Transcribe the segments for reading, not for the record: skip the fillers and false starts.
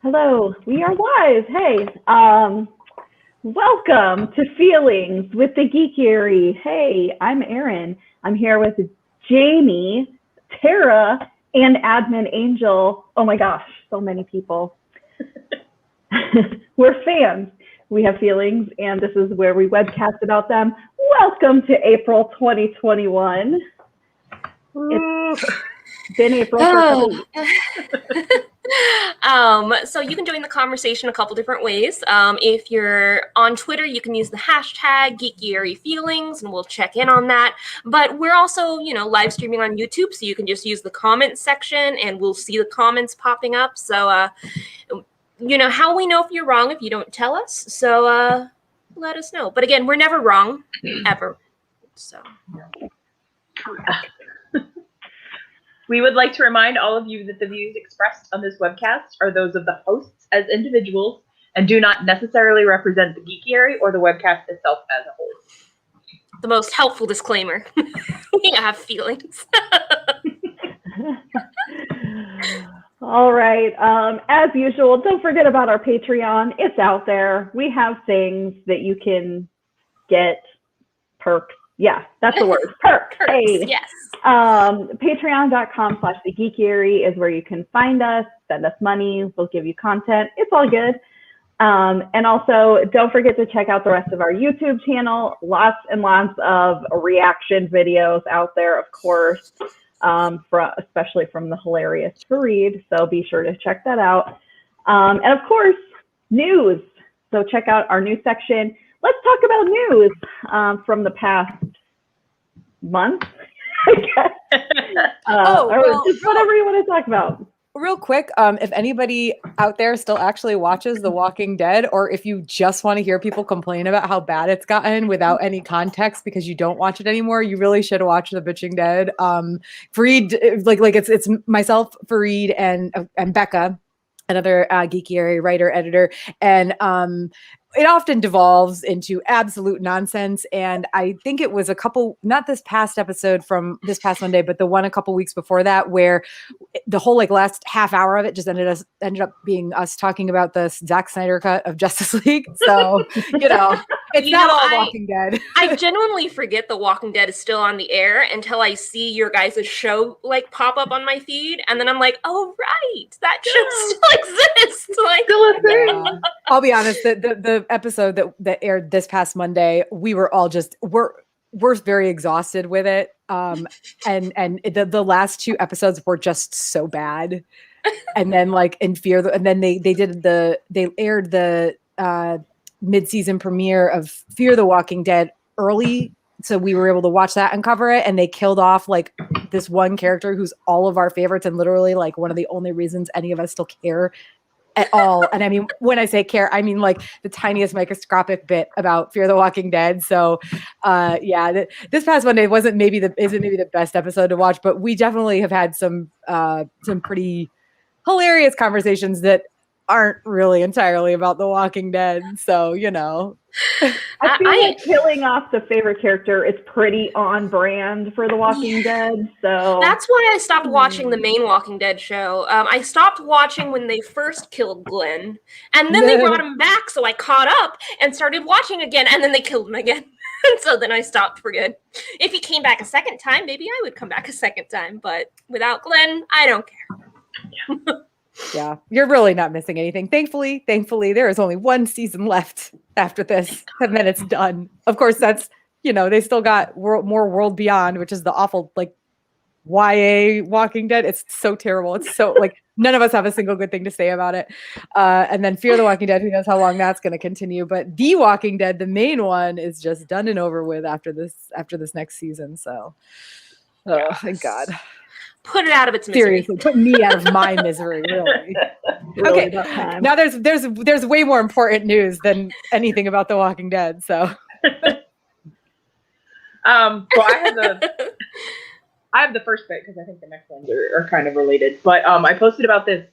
Hello, we are live. Hey, welcome to Feelings with the Geekiary. Hey, I'm Erin. I'm here with Jamie, Tara, and Admin Angel. Oh my gosh, so many people. We're fans. We have feelings, and this is where we webcast about them. Welcome to April 2021. It's been April for a couple weeks. So you can join the conversation a couple different ways. If you're on Twitter, you can use the hashtag Geekiary Feelings, and we'll check in on that. But we're also, live streaming on YouTube, so you can just use the comments section, and we'll see the comments popping up. So, how we know if you're wrong if you don't tell us. So let us know. But again, we're never wrong, ever. So. We would like to remind all of you that the views expressed on this webcast are those of the hosts as individuals and do not necessarily represent the Geekiary or the webcast itself as a whole. The most helpful disclaimer. We have feelings. All right. As usual, don't forget about our Patreon. It's out there. We have things that you can get, perks. Yeah, that's the word. Perks. Hey. Yes. Patreon.com/thegeekiary is where you can find us, send us money, we'll give you content. It's all good. And also, don't forget to check out the rest of our YouTube channel. Lots and lots of reaction videos out there, of course, especially from the hilarious Fareed. So be sure to check that out. And of course, news. So check out our news section. Let's talk about news from the past month, I guess. Just whatever you want to talk about. Real quick, if anybody out there still actually watches The Walking Dead, or if you just want to hear people complain about how bad it's gotten without any context because you don't watch it anymore, you really should watch The Bitching Dead. Fareed, it's myself, Fareed, and Becca, another Geekiary writer, editor, and it often devolves into absolute nonsense. And I think it was not this past episode from this past Monday, but the one a couple weeks before that, where the whole last half hour of it just ended up being us talking about the Zack Snyder cut of Justice League. So, it's not all Walking Dead. I genuinely forget The Walking Dead is still on the air until I see your guys' show pop up on my feed. And then I'm like, oh, right, that show still exists. Still a thing. I'll be honest, the episode that aired this past Monday, we were all we're very exhausted with it. And the last two episodes were just so bad. And then in Fear, and then they aired the mid-season premiere of Fear the Walking Dead early. So we were able to watch that and cover it. And they killed off this one character who's all of our favorites and literally one of the only reasons any of us still care at all. And I mean, when I say care, I mean the tiniest microscopic bit about Fear the Walking Dead. So this past Monday isn't maybe the best episode to watch, but we definitely have had some pretty hilarious conversations that aren't really entirely about The Walking Dead. So, I feel like killing off the favorite character is pretty on brand for The Walking Dead. So that's why I stopped watching the main Walking Dead show. I stopped watching when they first killed Glenn, and then they brought him back, so I caught up and started watching again, and then they killed him again. And so then I stopped for good. If he came back a second time, maybe I would come back a second time, but without Glenn, I don't care. Yeah, you're really not missing anything. Thankfully, there is only one season left after this, and then it's done. Of course, that's, they still got more World Beyond, which is the awful, YA Walking Dead. It's so terrible. It's so, none of us have a single good thing to say about it. And then Fear the Walking Dead, who knows how long that's going to continue. But The Walking Dead, the main one, is just done and over with after this next season. So, thank God. Put it out of its misery. Seriously, put me out of my misery, really. Okay, now there's way more important news than anything about The Walking Dead. So, I have the first bit because I think the next ones are kind of related. But I posted about this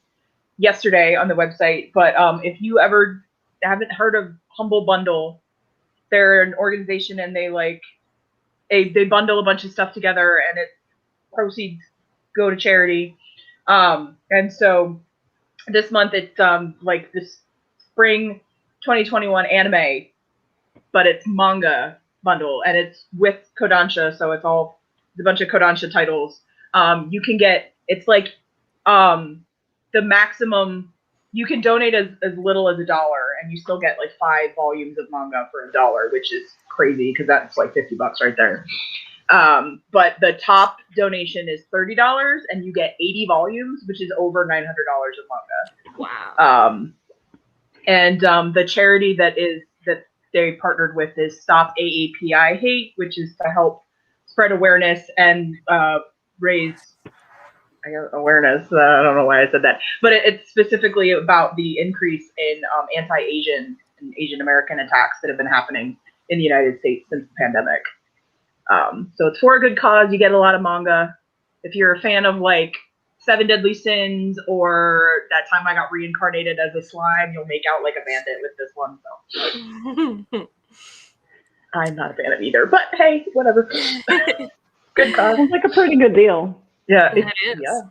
yesterday on the website. But if you ever haven't heard of Humble Bundle, they're an organization and they bundle a bunch of stuff together and it proceeds go to charity. And so this month it's like this spring 2021 anime, but it's manga bundle, and it's with Kodansha, so it's a bunch of Kodansha titles. You can get, it's like the maximum, you can donate as little as $1, and you still get like 5 volumes of manga for $1, which is crazy because that's like $50 right there. But the top donation is $30, and you get 80 volumes, which is over $900 of manga. Wow. And the charity that they partnered with is Stop AAPI Hate, which is to help spread awareness and raise awareness. I don't know why I said that, but it's specifically about the increase in anti-Asian and Asian American attacks that have been happening in the United States since the pandemic. So it's for a good cause. You get a lot of manga. If you're a fan of like Seven Deadly Sins or That Time I Got Reincarnated as a Slime, you'll make out like a bandit with this one. So I'm not a fan of either, but hey, whatever. Good cause. Sounds like a pretty good deal. Yeah, It is. Yeah.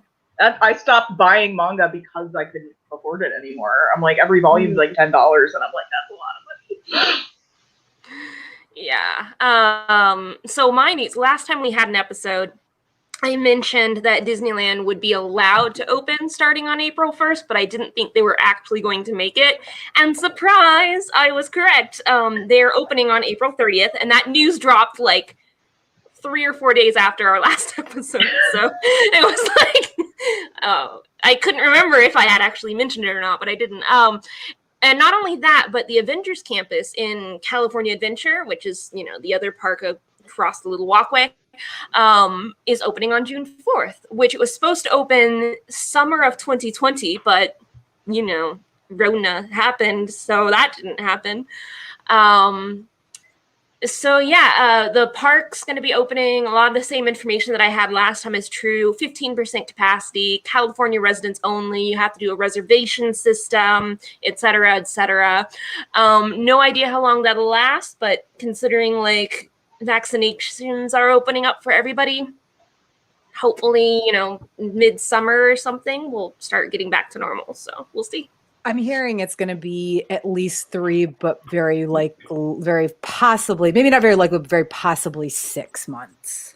I stopped buying manga because I couldn't afford it anymore. I'm like, every volume's like $10, and I'm like, that's a lot of money. Yeah. So my news, last time we had an episode, I mentioned that Disneyland would be allowed to open starting on April 1st, but I didn't think they were actually going to make it. And surprise, I was correct. They're opening on April 30th, and that news dropped like 3 or 4 days after our last episode. So it was like, I couldn't remember if I had actually mentioned it or not, but I didn't. And not only that, but the Avengers campus in California Adventure, which is, the other park across the little walkway, is opening on June 4th, which it was supposed to open summer of 2020, but, Rona happened, so that didn't happen. The park's going to be opening. A lot of the same information that I had last time is true. 15% capacity, California residents only. You have to do a reservation system, et cetera, et cetera. No idea how long that'll last, but considering like vaccinations are opening up for everybody, hopefully, midsummer or something, we'll start getting back to normal. So we'll see. I'm hearing it's going to be at least 3, but very possibly, maybe not very likely, but very possibly 6 months.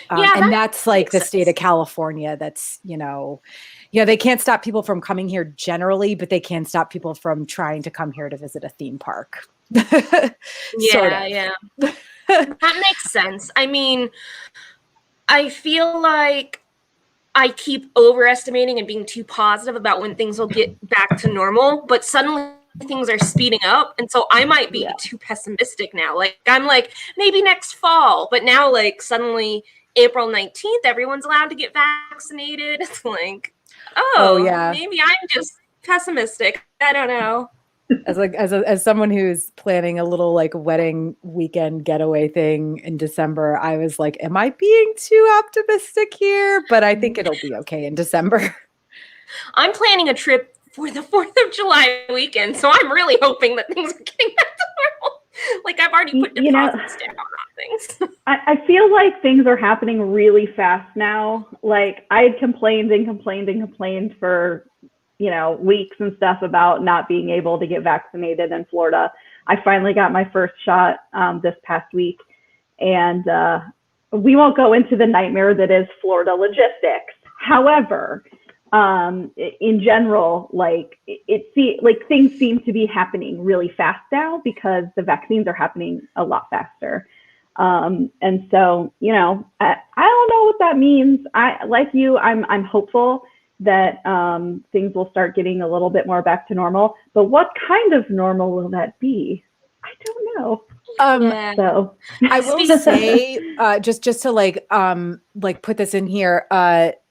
And that's like the state of California. That's, they can't stop people from coming here generally, but they can stop people from trying to come here to visit a theme park. Yeah. That makes sense. I mean, I feel like I keep overestimating and being too positive about when things will get back to normal, but suddenly things are speeding up. And so I might be too pessimistic now. Like, I'm like, maybe next fall, but now like suddenly April 19th, everyone's allowed to get vaccinated. It's like, maybe I'm just pessimistic. I don't know. As someone who's planning a little like wedding weekend getaway thing in December, I was like, am I being too optimistic here? But I think it'll be okay in December. I'm planning a trip for the 4th of July weekend, so I'm really hoping that things are getting back to normal. Like, I've already put deposits down on things. I feel like things are happening really fast now. Like, I had complained for weeks and stuff about not being able to get vaccinated in Florida. I finally got my first shot this past week, and we won't go into the nightmare that is Florida logistics. However, in general, things seem to be happening really fast now because the vaccines are happening a lot faster. And so, I don't know what that means. I'm hopeful that things will start getting a little bit more back to normal. But what kind of normal will that be? I don't know. So I will say, just to put this in here,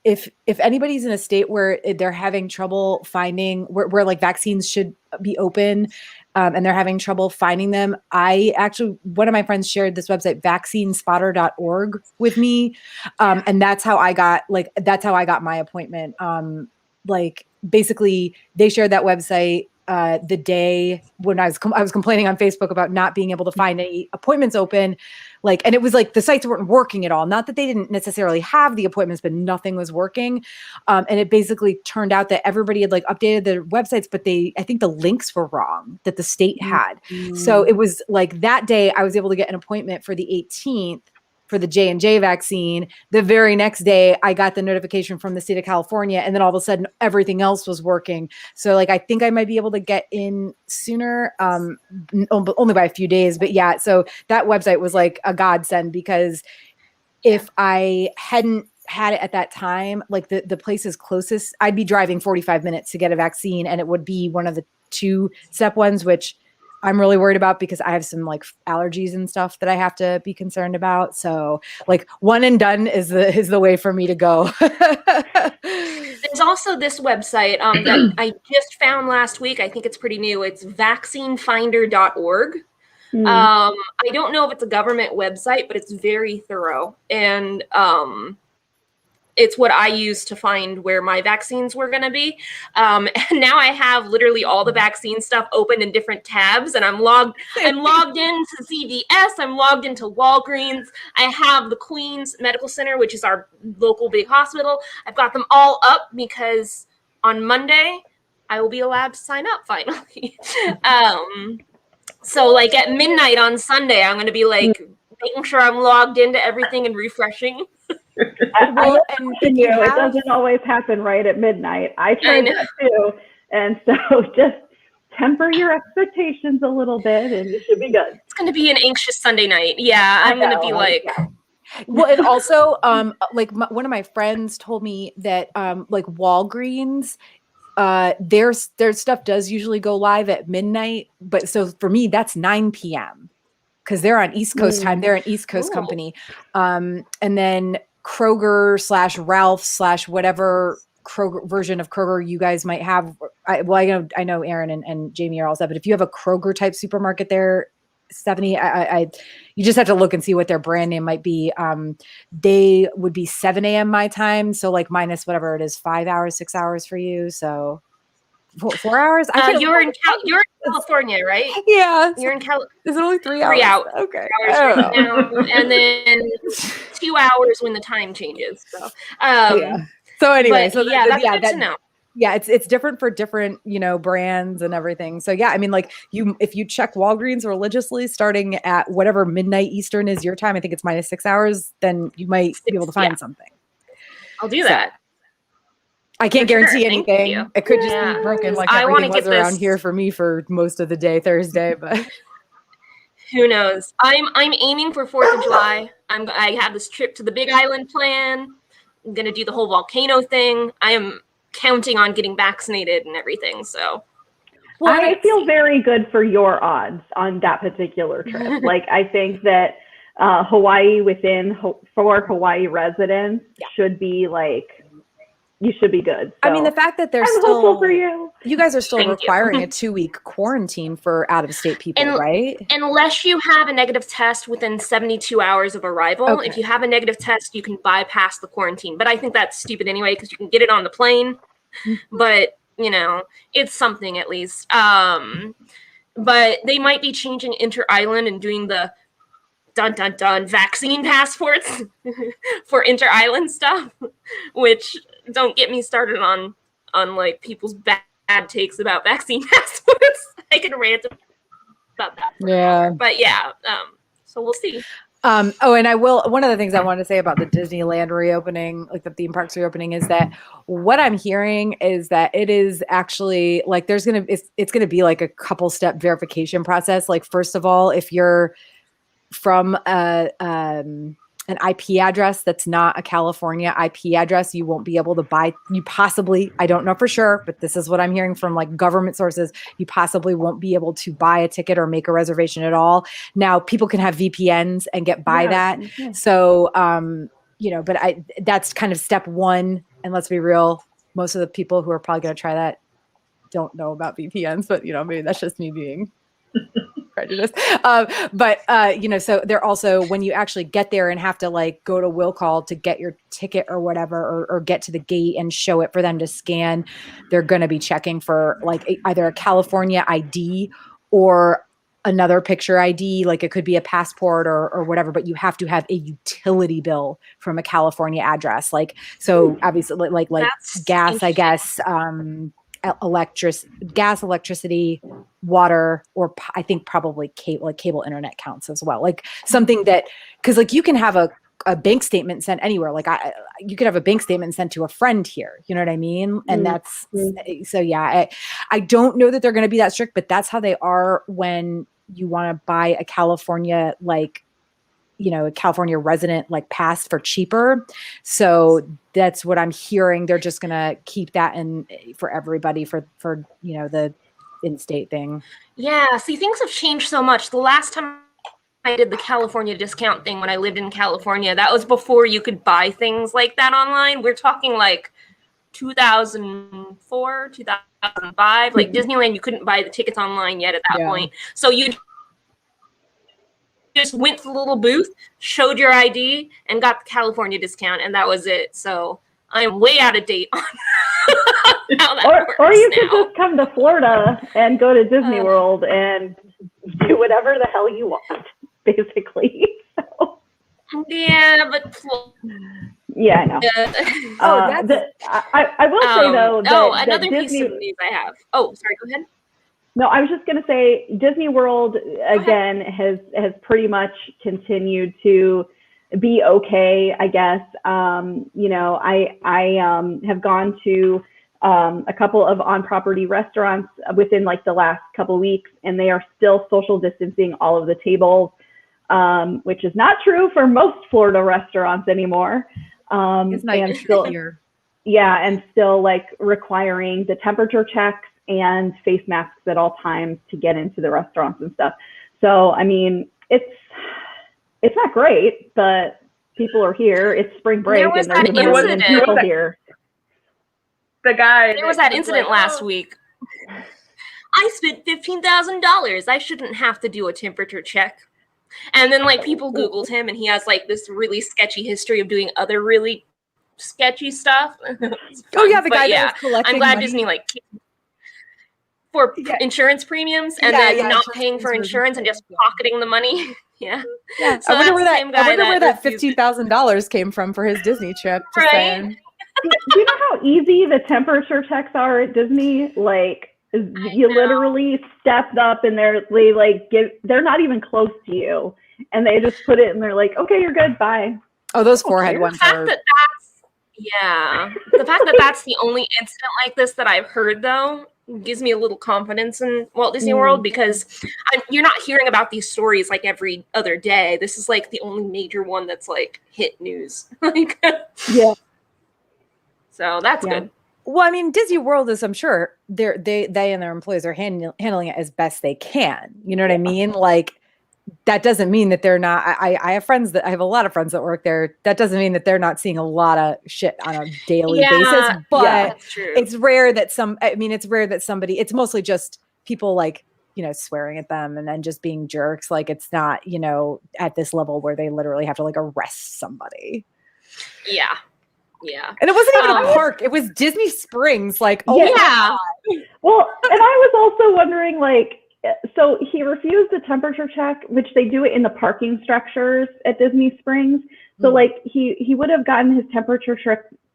if anybody's in a state where they're having trouble finding where like vaccines should be open, and they're having trouble finding them, one of my friends shared this website, vaccinespotter.org, with me. And that's how I got my appointment. Basically they shared that website. the day when I was complaining on Facebook about not being able to find any appointments open, like, and it was like the sites weren't working at all. Not that they didn't necessarily have the appointments, but nothing was working. And it basically turned out that everybody had like updated their websites, but I think the links were wrong that the state had. So it was like that day I was able to get an appointment for the 18th for the J&J vaccine. The very next day I got the notification from the state of California, and then all of a sudden everything else was working. So like, I think I might be able to get in sooner, only by a few days, but yeah. So that website was like a godsend, because if I hadn't had it at that time, like the places closest, I'd be driving 45 minutes to get a vaccine, and it would be one of the 2-step ones, which I'm really worried about because I have some like allergies and stuff that I have to be concerned about. So like one and done is the way for me to go. There's also this website that I just found last week. I think it's pretty new. It's vaccinefinder.org. I don't know if it's a government website, but it's very thorough. And it's what I used to find where my vaccines were going to be. And now I have literally all the vaccine stuff open in different tabs, and I'm logged into CVS. I'm logged into Walgreens. I have the Queens Medical Center, which is our local big hospital. I've got them all up because on Monday I will be allowed to sign up finally. So like at midnight on Sunday, I'm going to be like making sure I'm logged into everything and refreshing. Well, and it doesn't always happen right at midnight. I tried that too. And so just temper your expectations a little bit and you should be good. It's going to be an anxious Sunday night. Yeah, I'm going to be like... Well, and also, like one of my friends told me that like Walgreens, their stuff does usually go live at midnight. But so for me, that's 9 p.m. because they're on East Coast time. They're an East Coast company. And then Kroger / Ralph / whatever Kroger version of Kroger you guys might have. I know Aaron and Jamie are all set, but if you have a Kroger type supermarket there, Stephanie, you just have to look and see what their brand name might be. They would be 7 a.m. my time. So like minus whatever it is, 5 hours, 6 hours for you. So 4 hours. You're in California, right? Yeah. You're in California. Is it only 3 hours? 3 hours. Okay. 3 hours right now, and then 2 hours when the time changes. So, yeah. So anyway, that's good to know. Yeah, it's different for different, brands and everything. So yeah, I mean, like if you check Walgreens religiously starting at whatever midnight Eastern is your time, I think it's minus 6 hours, then you might be able to find something. I'll do that. I can't guarantee anything. It could just be broken like everything was around here for me for most of the day Thursday, but who knows? I'm aiming for 4th of July. I have this trip to the Big Island plan. I'm gonna do the whole volcano thing. I am counting on getting vaccinated and everything. So I feel very good for your odds on that particular trip. Like I think that Hawaii for Hawaii residents should be like, you should be good. So, I mean, the fact that I'm hopeful for you. You guys are still requiring a 2-week quarantine for out-of-state people, right? Unless you have a negative test within 72 hours of arrival. Okay. If you have a negative test, you can bypass the quarantine. But I think that's stupid anyway, because you can get it on the plane. But, it's something at least. But they might be changing inter-island and doing the vaccine passports for inter-island stuff, which don't get me started on like people's bad takes about vaccine passports. I can rant about that. Yeah. But yeah, so we'll see. And one of the things I want to say about the Disneyland reopening, like the theme parks reopening, is that what I'm hearing is that it is actually like it's going to be like a couple step verification process. Like, first of all, if you're from an IP address that's not a California IP address, you won't be able to buy. You possibly, I don't know for sure, but this is what I'm hearing from like government sources. You possibly won't be able to buy a ticket or make a reservation at all. Now, people can have VPNs and get by that. Yeah. So, but that's kind of step one. And let's be real, most of the people who are probably going to try that don't know about VPNs, but maybe that's just me being prejudice. But so they're also, when you actually get there and have to like go to will call to get your ticket or whatever, or get to the gate and show it for them to scan, they're going to be checking for like either a California ID or another picture ID, like it could be a passport or whatever, but you have to have a utility bill from a California address. Like, so obviously like That's gas, I guess, gas, electricity, water, or I think probably cable internet counts as well. Like something that, cause like you can have a bank statement sent anywhere. Like you could have a bank statement sent to a friend here. You know what I mean? And that's, so yeah, I don't know that they're going to be that strict, but that's how they are when you want to buy a California, like, a California resident like pass for cheaper. So that's what I'm hearing. They're just going to keep that in for everybody for, the in-state thing. Yeah. See, things have changed so much. The last time I did the California discount thing when I lived in California, that was before you could buy things like that online. We're talking like 2004, 2005. Like Disneyland, you couldn't buy the tickets online yet at that point. So you just went to the little booth, showed your ID, and got the California discount, and that was it. So I am way out of date on how that works or you now. could just come to Florida and go to Disney World and do whatever the hell you want, basically. So. Yeah, but yeah, I know. I will say though that another Disney, piece of news I have. Oh, sorry, go ahead. No, I was just going to say Disney World again has pretty much continued to be okay, I guess. I have gone to a couple of on-property restaurants within like the last couple of weeks, and they are still social distancing all of the tables, which is not true for most Florida restaurants anymore. It's not and still here. Yeah, and still like requiring the temperature checks and face masks at all times to get into the restaurants and stuff. So, I mean, it's not great, but people are here. It's spring break and there's more than people here. There was that incident last week. I spent $15,000. I shouldn't have to do a temperature check. And then like people Googled him, and he has like this really sketchy history of doing other really sketchy stuff. Oh yeah, the guy that was collecting I'm glad money. Disney like for insurance premiums and then not paying for insurance and just pocketing the money. Yeah. So I wonder where that $15,000 came from for his Disney trip. Right. Do you know how easy the temperature checks are at Disney? Like you literally stepped up and they're not even close to you, and they just put it and they're like, okay, you're good, bye. Oh, those forehead ones are. The fact that that's the only incident like this that I've heard, though, gives me a little confidence in Walt Disney World, because you're not hearing about these stories like every other day. This is like the only major one that's like hit news. Yeah. So that's good. Well, I mean, Disney World is, I'm sure they and their employees are handling it as best they can. You know what I mean? Like, that doesn't mean that they're not. I have a lot of friends that work there. That doesn't mean that they're not seeing a lot of shit on a daily basis. But it's rare that somebody, it's mostly just people like, swearing at them and then just being jerks. Like, it's not, at this level where they literally have to like arrest somebody. Yeah. Yeah. And it wasn't even a park. It was Disney Springs. Like, oh yeah. Well, and I was also wondering, like, so he refused a temperature check, which they do it in the parking structures at Disney Springs. So like he would have gotten his temperature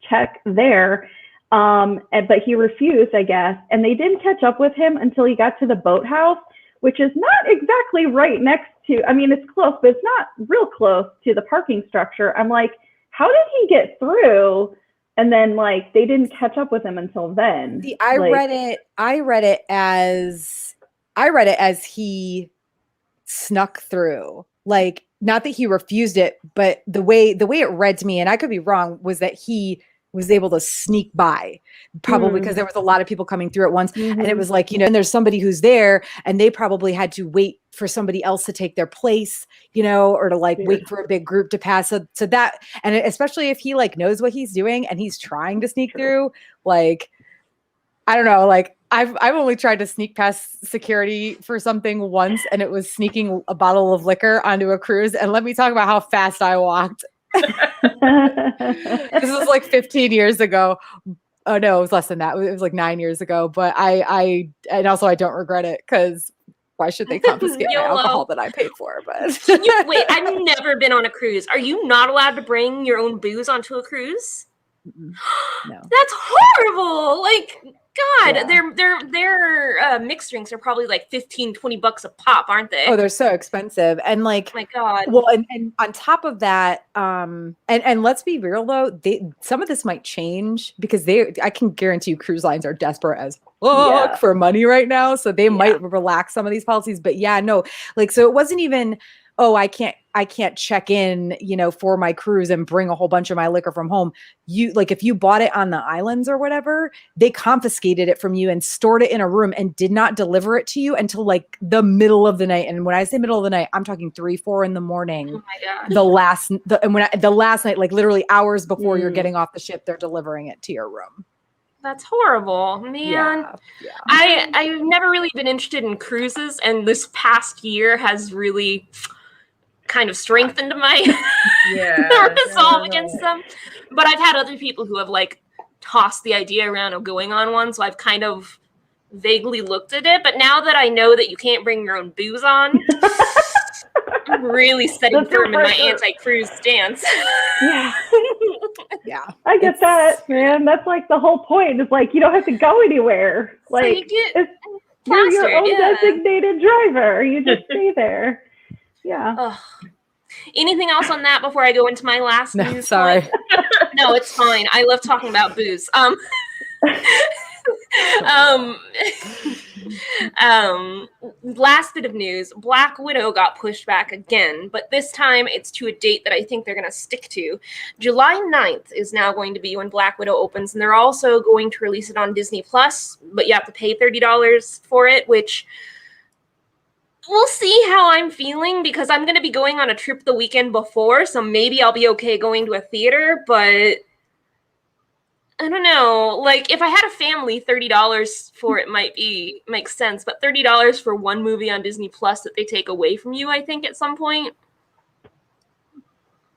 check there, but he refused, I guess. And they didn't catch up with him until he got to the boathouse, which is not exactly right next to, I mean, it's close, but it's not real close to the parking structure. I'm like, how did he get through? And then like they didn't catch up with him until then. See, I read it as he snuck through. Like, not that he refused it, but the way it read to me, and I could be wrong, was that he was able to sneak by, probably because there was a lot of people coming through at once. And it was like, and there's somebody who's there and they probably had to wait for somebody else to take their place, or to like wait for a big group to pass. So that, and especially if he like knows what he's doing and he's trying to sneak through, like, I don't know, like, I've only tried to sneak past security for something once, and it was sneaking a bottle of liquor onto a cruise. And let me talk about how fast I walked. This was like 15 years ago. Oh no, it was less than that. It was like 9 years ago. But I don't regret it, because why should they confiscate my alcohol that I paid for? But wait, I've never been on a cruise. Are you not allowed to bring your own booze onto a cruise? No. That's horrible. Like, God, Yeah. their mixed drinks are probably like $15-20 a pop, aren't they? Oh, they're so expensive. And like, my God. well, and on top of that, and let's be real though, some of this might change, because I can guarantee you cruise lines are desperate as fuck for money right now. So they might relax some of these policies. But yeah, no, like, so it wasn't even, oh, I can't check in, for my cruise and bring a whole bunch of my liquor from home. You, like, if you bought it on the islands or whatever, they confiscated it from you and stored it in a room and did not deliver it to you until like the middle of the night. And when I say middle of the night, I'm talking 3-4 in the morning. Oh my God. The last night, like literally hours before you're getting off the ship, they're delivering it to your room. That's horrible, man. Yeah. I've never really been interested in cruises, and this past year has really kind of strengthened my resolve against them. But I've had other people who have like tossed the idea around of going on one, so I've kind of vaguely looked at it. But now that I know that you can't bring your own booze on, I'm really setting firm in my anti-cruise stance. Yeah. I get that, man. That's like the whole point. It's like you don't have to go anywhere. Like, so you get you're your own designated driver. You just stay there. Yeah. Ugh. Anything else on that before I go into my last news? Sorry. No, it's fine. I love talking about booze. Last bit of news, Black Widow got pushed back again, but this time it's to a date that I think they're going to stick to. July 9th is now going to be when Black Widow opens, and they're also going to release it on Disney Plus, but you have to pay $30 for it, which we'll see how I'm feeling, because I'm going to be going on a trip the weekend before, so maybe I'll be okay going to a theater, but I don't know. Like, if I had a family, $30 for it makes sense, but $30 for one movie on Disney Plus that they take away from you, I think, at some point.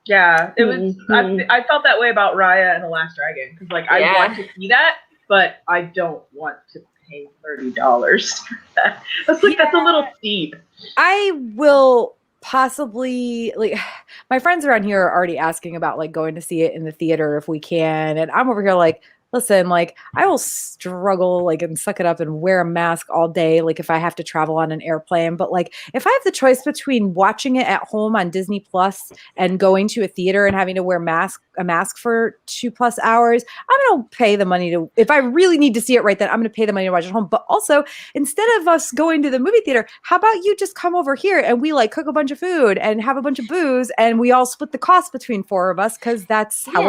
Yeah, it was. I felt that way about Raya and the Last Dragon, because like I want to see that, but I don't want to pay $30 for that. That's a little steep. I will possibly, like, my friends around here are already asking about like going to see it in the theater if we can, and I'm over here like, listen, like, I will struggle like and suck it up and wear a mask all day, like if I have to travel on an airplane. But like, if I have the choice between watching it at home on Disney Plus and going to a theater and having to wear a mask for 2+ hours, I'm gonna pay the money to, if I really need to see it right then, I'm gonna pay the money to watch it at home. But also, instead of us going to the movie theater, how about you just come over here and we like cook a bunch of food and have a bunch of booze, and we all split the cost between 4 of us, because that's how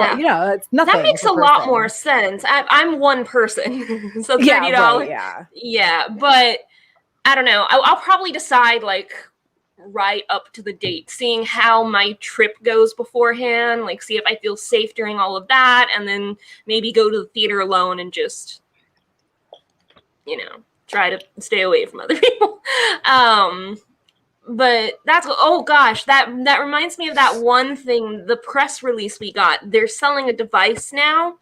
it's nothing. That makes a lot more sense. I'm one person, so $30. Yeah, but I don't know. I'll probably decide like right up to the date, seeing how my trip goes beforehand. Like, see if I feel safe during all of that, and then maybe go to the theater alone and just, try to stay away from other people. But that's, oh gosh, that reminds me of that one thing, the press release we got. They're selling a device now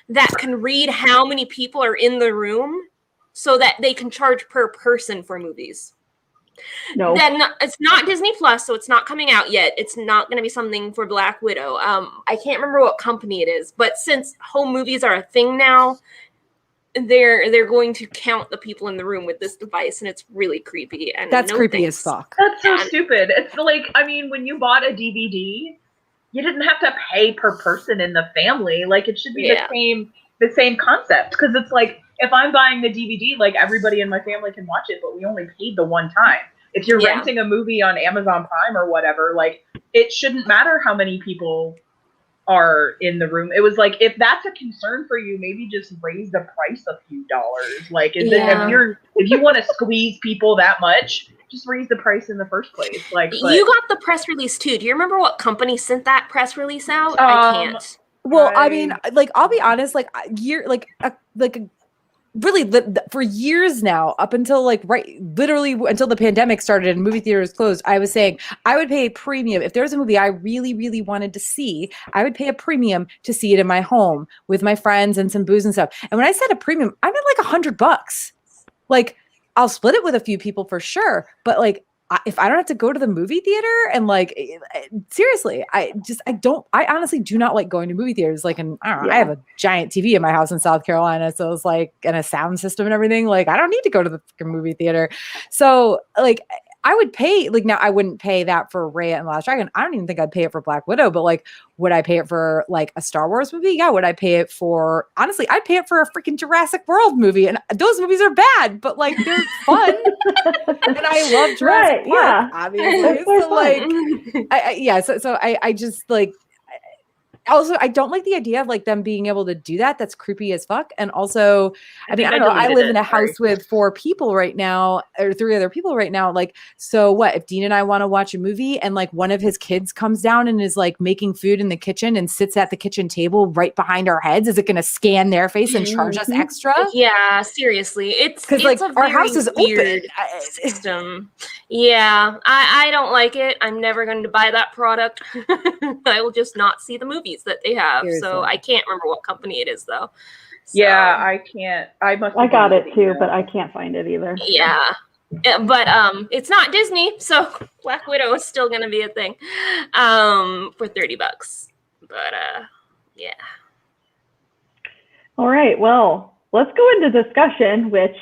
that can read how many people are in the room so that they can charge per person for movies. No. Then it's not Disney Plus, so it's not coming out yet. It's not going to be something for Black Widow. I can't remember what company it is, but since home movies are a thing now, they're going to count the people in the room with this device, and it's really creepy. And that's creepy as fuck. That's so stupid. It's like, I mean, when you bought a DVD, you didn't have to pay per person in the family. Like, it should be the same concept. Because it's like, if I'm buying the DVD, like, everybody in my family can watch it, but we only paid the one time. If you're renting a movie on Amazon Prime or whatever, like, it shouldn't matter how many people are in the room. It was like, if that's a concern for you, maybe just raise the price a few dollars. Like, if you want to squeeze people that much, just raise the price in the first place. Like, you got the press release too. Do you remember what company sent that press release out? I can't. Well, I mean, like, I'll be honest, like, really for years now, up until like literally until the pandemic started and movie theaters closed, I was saying I would pay a premium if there was a movie I really, really wanted to see. I would pay a premium to see it in my home with my friends and some booze and stuff. And when I said a premium, I meant like $100. Like I'll split it with a few people for sure, but like if I don't have to go to the movie theater and like seriously, I honestly do not like going to movie theaters. Like, and I don't know, I have a giant TV in my house in South Carolina. So it's like, and a sound system and everything. Like, I don't need to go to the movie theater. So like, I would pay, like, now I wouldn't pay that for Raya and the Last Dragon. I don't even think I'd pay it for Black Widow, but like, would I pay it for like a Star Wars movie? Yeah. Would I pay it for, honestly, I'd pay it for a freaking Jurassic World movie. And those movies are bad, but like, they're fun. And I love Jurassic Park, obviously. So like, I just like, also, I don't like the idea of like them being able to do that. That's creepy as fuck. And also, I mean, I don't know. I live in a house with 4 people right now, or 3 other people right now. Like, so what if Dean and I want to watch a movie and like one of his kids comes down and is like making food in the kitchen and sits at the kitchen table right behind our heads? Is it going to scan their face and charge us extra? Yeah, seriously. It's because like our house is weird open system. Yeah, I don't like it. I'm never going to buy that product. I will just not see the movies that they have. Seriously. So I can't remember what company it is though. So, yeah, I can't. I got it too, but I can't find it either. Yeah. But it's not Disney, so Black Widow is still gonna be a thing. For $30. But yeah. All right, well, let's go into discussion, which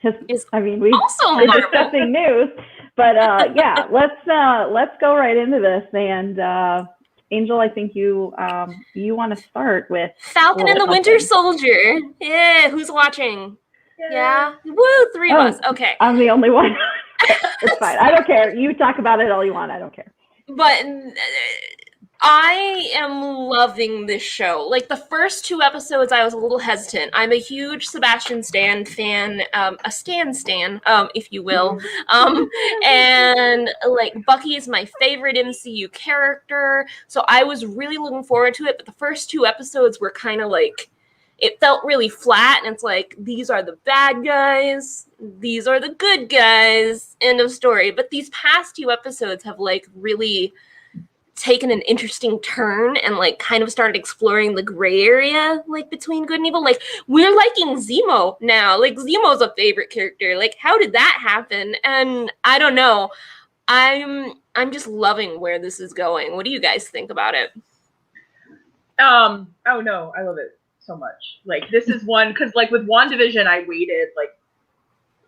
we're discussing news, but yeah, let's go right into this. And Angel, I think you want to start with Falcon and the Winter Soldier. Yeah, who's watching? Yeah. Woo, 3 of us. Okay. I'm the only one. It's fine. I don't care. You talk about it all you want. I don't care. But I am loving this show. Like the first 2 episodes, I was a little hesitant. I'm a huge Sebastian Stan fan, a Stan, if you will. And like Bucky is my favorite MCU character. So I was really looking forward to it. But the first 2 episodes were kind of like, it felt really flat. And it's like, these are the bad guys. These are the good guys. End of story. But these past 2 episodes have like really taken an interesting turn and like kind of started exploring the gray area like between good and evil. Like we're liking Zemo now. Like Zemo's a favorite character. Like how did that happen? And I don't know. I'm just loving where this is going. What do you guys think about it? Oh no, I love it so much. Like this is one because like with WandaVision, I waited like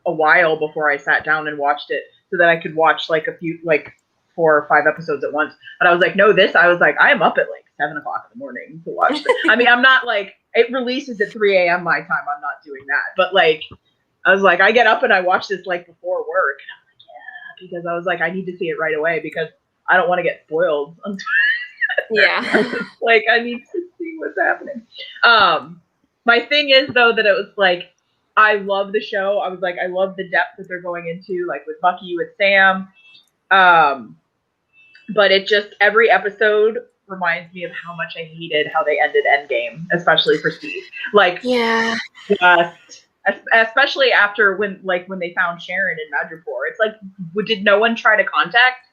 a while before I sat down and watched it so that I could watch like a few like 4 or 5 episodes at once. But I was like, no, I was like, I am up at like 7 o'clock in the morning to watch this. I mean, I'm not like, it releases at 3 a.m. my time. I'm not doing that. But like, I was like, I get up and I watch this like before work. And I'm like, yeah, because I was like, I need to see it right away because I don't want to get spoiled. Yeah. Like, I need to see what's happening. My thing is though, that it was like, I love the show. I was like, I love the depth that they're going into, like with Bucky, with Sam. But it just, every episode reminds me of how much I hated how they ended Endgame, especially for Steve. Like, yeah, just, especially after when they found Sharon in Madripoor. It's like, did no one try to contact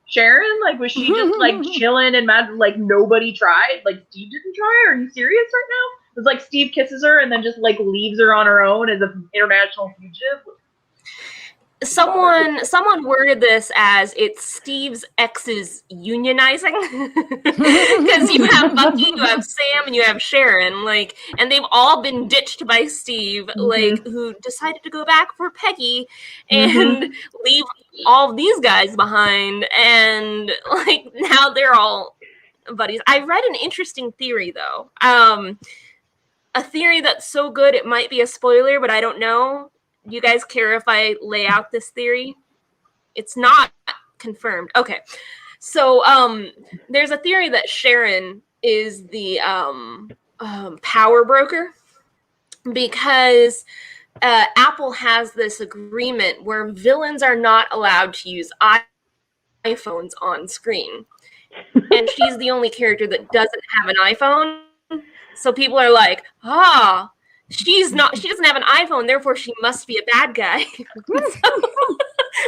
Sharon? Like, was she just like chilling in like nobody tried? Like, Steve didn't try? Are you serious right now? It was like Steve kisses her and then just like leaves her on her own as an international fugitive. Someone worded this as it's Steve's exes unionizing because you have Bucky, you have Sam, and you have Sharon, like, and they've all been ditched by Steve, like, who decided to go back for Peggy and leave all of these guys behind, and like now they're all buddies. I read an interesting theory though, a theory that's so good it might be a spoiler, but I don't know. You guys care if I lay out this theory? It's not confirmed. Okay. So there's a theory that Sharon is the power broker because Apple has this agreement where villains are not allowed to use iPhones on screen. And she's the only character that doesn't have an iPhone. So people are like, she's not. She doesn't have an iPhone, therefore she must be a bad guy.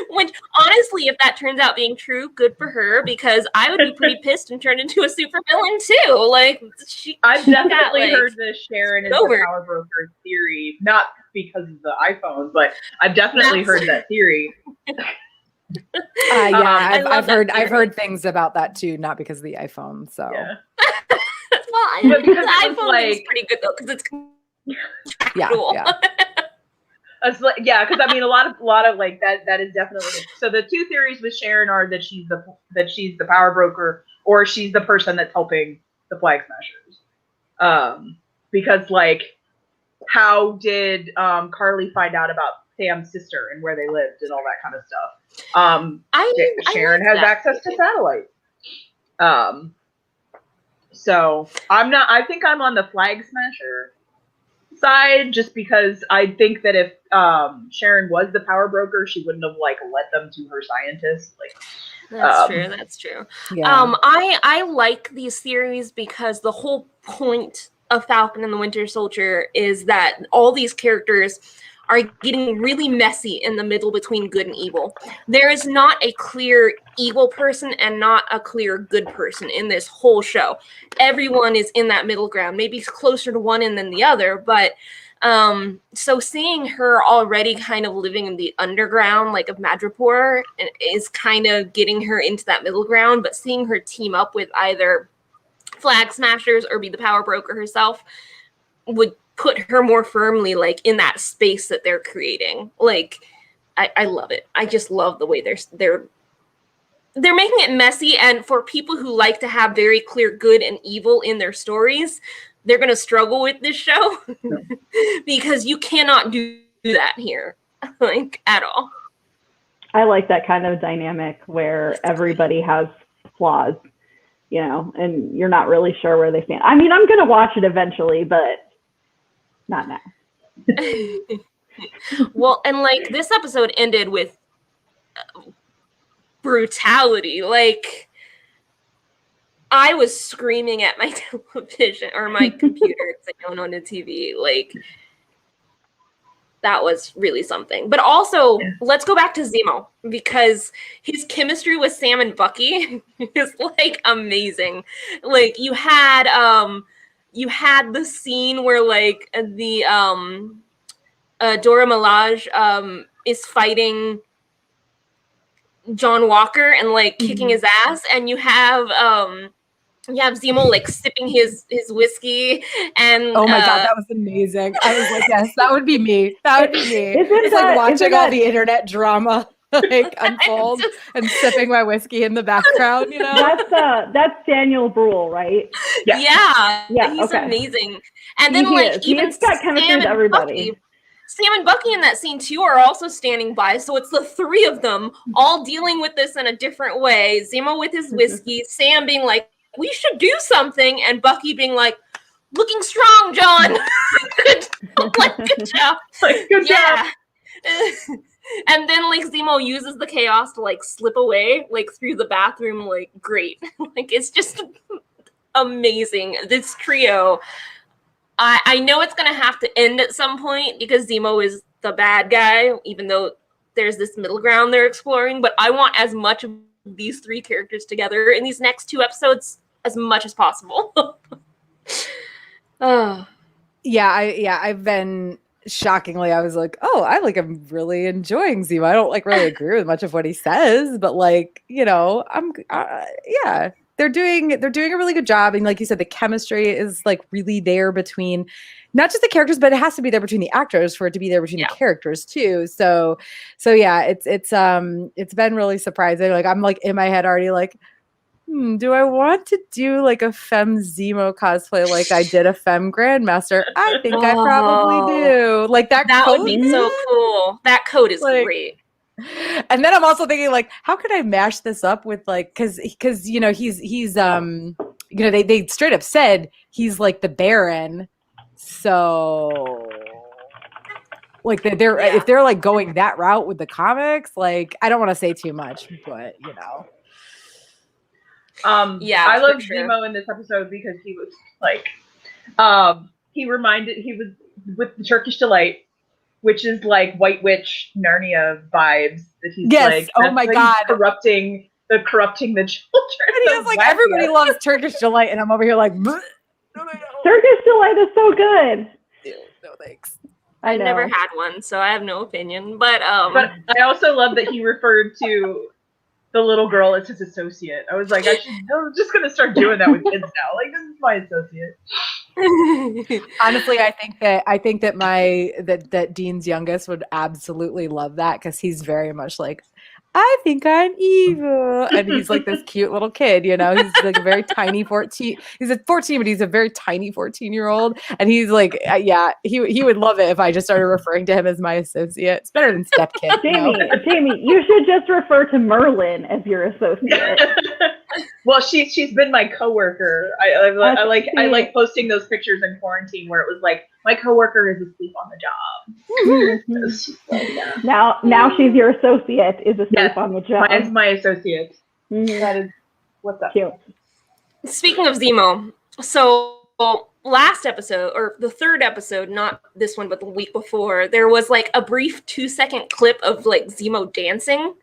Which honestly, if that turns out being true, good for her, because I would be pretty pissed and turn into a super villain too. Like I've definitely heard the Sharon is over. the power broker theory, not because of the iPhone, but I've definitely heard that theory. I've heard things about that too, not because of the iPhone. So yeah. Well, because the iPhone is pretty good though, because it's cool. Yeah, because I mean, a lot of like that. That is definitely so. The two theories with Sharon are that she's the power broker, or she's the person that's helping the Flag Smashers. Because like, how did Carly find out about Sam's sister and where they lived and all that kind of stuff? Sharon has access to satellites. So I think I'm on the Flag Smasher side, just because I think that if Sharon was the power broker, she wouldn't have like led them to her scientist. Like that's true. Yeah. I like these theories because the whole point of Falcon and the Winter Soldier is that all these characters are getting really messy in the middle between good and evil. There is not a clear evil person and not a clear good person in this whole show. Everyone is in that middle ground, maybe closer to one end than the other, but so seeing her already kind of living in the underground, like of Madripoor, is kind of getting her into that middle ground, but seeing her team up with either Flag Smashers or be the power broker herself would put her more firmly like in that space that they're creating. Like I love it. I just love the way they're making it messy, and for people who like to have very clear good and evil in their stories, they're going to struggle with this show because you cannot do that here, like, at all. I like that kind of dynamic where everybody has flaws, you know, and you're not really sure where they stand. I mean, I'm going to watch it eventually, but not now. Well, and like this episode ended with brutality. Like, I was screaming at my television or my computer because I don't own a TV. Like, that was really something. But also, let's go back to Zemo, because his chemistry with Sam and Bucky is like amazing. Like, you had the scene where like the Dora Milaje is fighting John Walker and like kicking his ass, and you have Zemo like sipping his whiskey, and oh my god, that was amazing. I was like, yes, that would be me. That would be me. It's like watching all the internet drama like unfold and sipping my whiskey in the background, you know. That's Daniel Bruhl, right? Yeah, he's amazing. And then he's got chemistry with everybody. Sam and Bucky in that scene too are also standing by, so it's the three of them all dealing with this in a different way. Zemo with his whiskey, Sam being like, we should do something, and Bucky being like, looking strong, John. Like, good job. Like, good job. And then like Zemo uses the chaos to like slip away like through the bathroom. Like, great. Like, it's just amazing. This trio. I know it's gonna have to end at some point because Zemo is the bad guy, even though there's this middle ground they're exploring. But I want as much of these three characters together in these next two episodes as much as possible. I've been shockingly, I was like, I'm really enjoying Zemo. I don't like really agree with much of what he says, but like, you know, they're doing a really good job. And like you said, the chemistry is like really there between not just the characters, but it has to be there between the actors for it to be there between the characters too. So yeah, it's been really surprising. Like, I'm like in my head already like, do I want to do like a Femme Zemo cosplay like I did a Femme Grandmaster? I think I probably do. Like that coat would be so cool. That coat is like, great. And then I'm also thinking like, how could I mash this up with like, cause you know, he's you know, they straight up said he's like the Baron. So like they're if they're like going that route with the comics, like I don't want to say too much, but you know. I love Zemo in this episode because he was like, he was with the Turkish Delight, which is like White Witch Narnia vibes. That he's Yes. like, Oh my God. corrupting the children. And he's like, everybody loves Turkish Delight, and I'm over here like, no. Turkish Delight is so good. No thanks. I I've know. never had one, so I have no opinion. But But I also love that he referred to the little girl as his associate. I was like, I'm just gonna start doing that with kids now. Like, this is my associate. Honestly, I think that that Dean's youngest would absolutely love that because he's very much like, I think I'm evil, and he's like this cute little kid, you know. He's like a very tiny 14. He's a 14, but he's a very tiny 14-year-old, and he's like, yeah, he would love it if I just started referring to him as my associate. It's better than step kid. Jamie, you should just refer to Merlin as your associate. Well, she's been my coworker. I like posting those pictures in quarantine where it was like, my coworker is asleep on the job. Mm-hmm. Now she's your associate, is asleep on the job. My associate. Mm-hmm. That is what's up. Cute. Speaking of Zemo, so last episode, or the third episode, not this one, but the week before, there was like a brief 2-second clip of like Zemo dancing,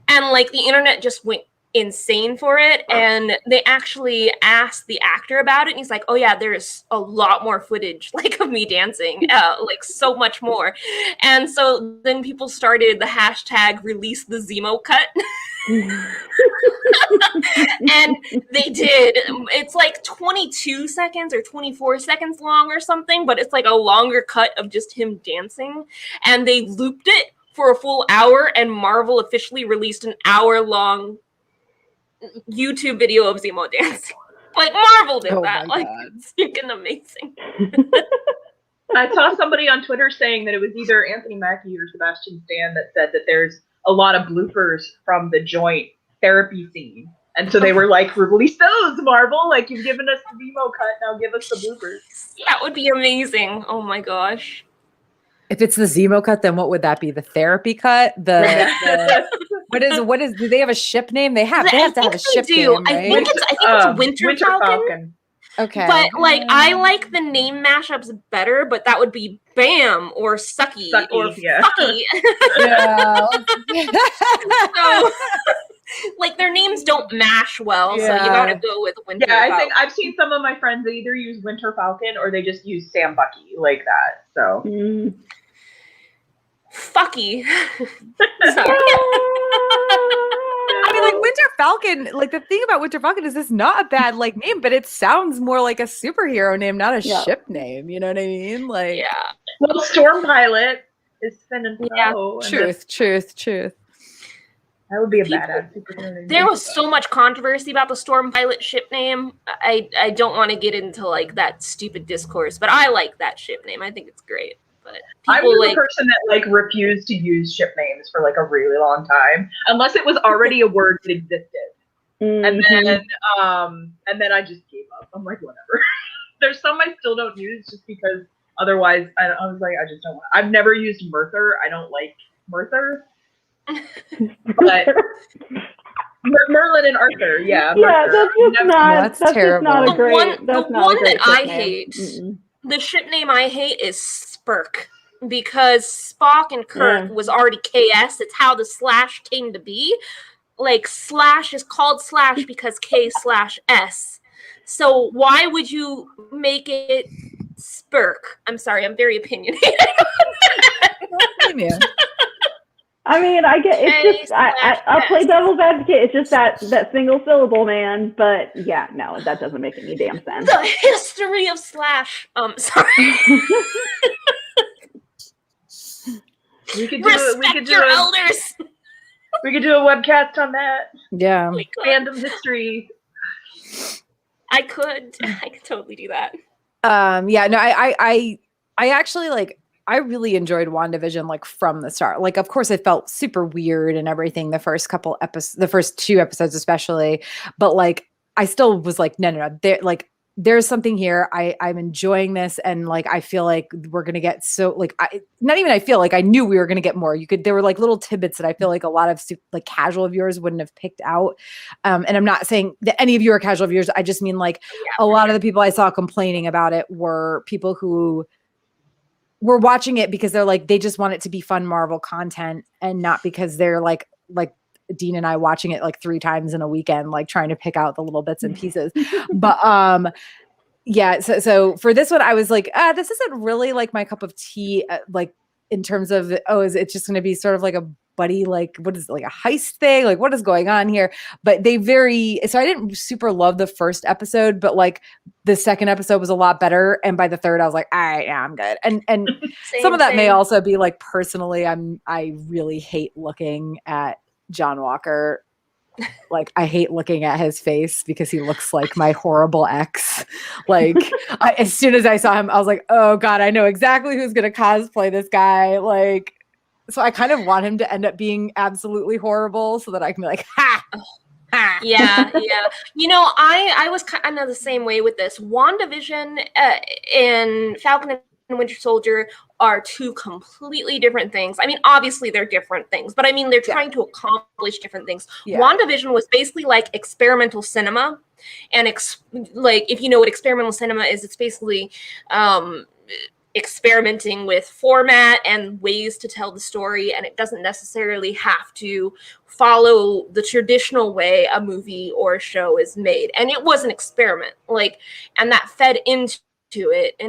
and like the internet just went insane for it, and they actually asked the actor about it, and he's like, oh yeah, there's a lot more footage like of me dancing, like so much more. And so then people started the hashtag release the Zemo cut. And they did. It's like 22 seconds or 24 seconds long or something, but it's like a longer cut of just him dancing, and they looped it for a full hour, and Marvel officially released an hour-long YouTube video of Zemo dancing. Like, Marvel did that. Like, it's freaking amazing. I saw somebody on Twitter saying that it was either Anthony Mackie or Sebastian Stan that said that there's a lot of bloopers from the joint therapy scene. And so they were like, release those, Marvel. Like, you've given us the Zemo cut, now give us the bloopers. That would be amazing. Oh my gosh. If it's the Zemo cut, then what would that be? The therapy cut? What is do they have a ship name? They have to have a ship name, right? I think it's Winter Falcon. Okay. But like, I like the name mashups better, but that would be Bam or Sucky or Fucky. Yeah. So, like, their names don't mash well, so you gotta go with Winter Falcon. I think I've seen some of my friends, they either use Winter Falcon or they just use Sam Bucky like that. So Fucky. I mean, like, Winter Falcon, like, the thing about Winter Falcon is it's not a bad, like, name, but it sounds more like a superhero name, not a ship name. You know what I mean? Like, well, Storm Pilot is Finn and Poe. Truth. That would be a badass superhero name. There was so much controversy about the Storm Pilot ship name. I don't want to get into, like, that stupid discourse, but I like that ship name. I think it's great. But I was the person that like refused to use ship names for like a really long time, unless it was already a word that existed. And then I just gave up. I'm like, whatever. There's some I still don't use just because otherwise I was like, I just don't want. I've never used Merthyr. I don't like Merthyr. But Merlin and Arthur, that's just terrible. Just not a great. The one that I hate. The ship name I hate is Spurk, because Spock and Kirk was already KS. It's how the slash came to be. Like, slash is called slash because K/S. So why would you make it Spurk? I'm sorry, I'm very opinionated. I mean, I get it's just I'll play devil's advocate. It's just that single syllable, man. But yeah, no, that doesn't make any damn sense. The history of slash. Sorry. We could Respect your elders. We could do a webcast on that. Yeah. Fandom history. I could totally do that. I actually like. I really enjoyed WandaVision, like, from the start. Like, of course, it felt super weird and everything the first couple episodes, the first 2 episodes especially. But like, I still was like, no. There's something here. I'm enjoying this, and like, I feel like we're gonna get so like, I knew we were gonna get more. There were like little tidbits that I feel like a lot of like casual viewers wouldn't have picked out. And I'm not saying that any of you are casual viewers. I just mean like a lot of the people I saw complaining about it were people who we're watching it because they're like, they just want it to be fun Marvel content and not because they're like Dean and I watching it like 3 times in a weekend, like trying to pick out the little bits and pieces. But yeah, so for this one, I was like, this isn't really like my cup of tea, like in terms of, is it just going to be sort of like a buddy, like what is it, like a heist thing? Like what is going on here? But so I didn't super love the first episode, but like the second episode was a lot better. And by the third, I was like, all right, yeah, I'm good. And some of that may also be like, personally, I really hate looking at John Walker. Like I hate looking at his face because he looks like my horrible ex. Like as soon as I saw him, I was like, oh God, I know exactly who's going to cosplay this guy. Like, so I kind of want him to end up being absolutely horrible so that I can be like, ha! Yeah. You know, I was kind of the same way with this. WandaVision and Falcon and Winter Soldier are 2 completely different things. I mean, obviously they're different things, but I mean, they're trying to accomplish different things. Yeah. WandaVision was basically like experimental cinema. And like, if you know what experimental cinema is, it's basically experimenting with format and ways to tell the story, and it doesn't necessarily have to follow the traditional way a movie or a show is made. And it was an experiment, like, and that fed into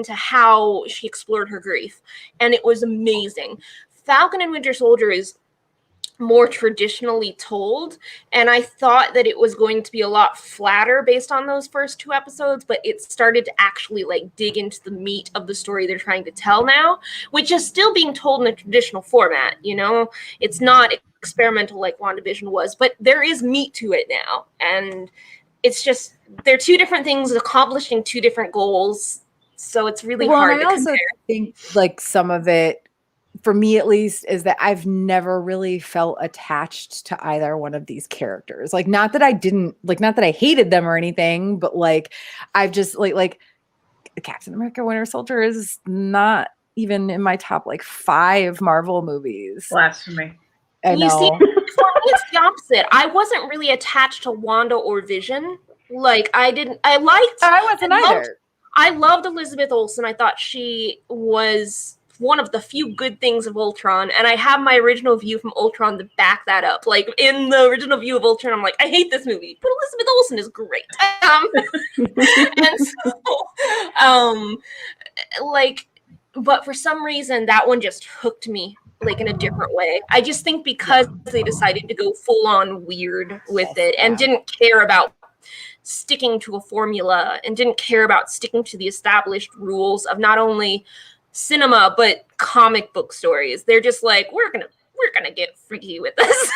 how she explored her grief, and it was amazing. Falcon and Winter Soldier is more traditionally told, and I thought that it was going to be a lot flatter based on those first 2 episodes, but it started to actually like dig into the meat of the story they're trying to tell now, which is still being told in a traditional format. You know, it's not experimental like WandaVision was, but there is meat to it now, and it's just, they're 2 different things accomplishing 2 different goals, so it's really hard to compare. I also think like some of it, for me at least, is that I've never really felt attached to either one of these characters. Like, not that I hated them or anything, but like, I've just like Captain America Winter Soldier is not even in my top like 5 Marvel movies. Blasphemy. I know. You see, for me, it's the opposite. I wasn't really attached to Wanda or Vision. Like, I wasn't either. I loved Elizabeth Olsen. I thought she was one of the few good things of Ultron, and I have my original view from Ultron to back that up. Like, in the original view of Ultron, I'm like, I hate this movie, but Elizabeth Olsen is great. And so, like, but for some reason, that one just hooked me, like, in a different way. I just think because they decided to go full on weird with it and didn't care about sticking to a formula and didn't care about sticking to the established rules of not only cinema but comic book stories. They're just like, we're gonna get freaky with this.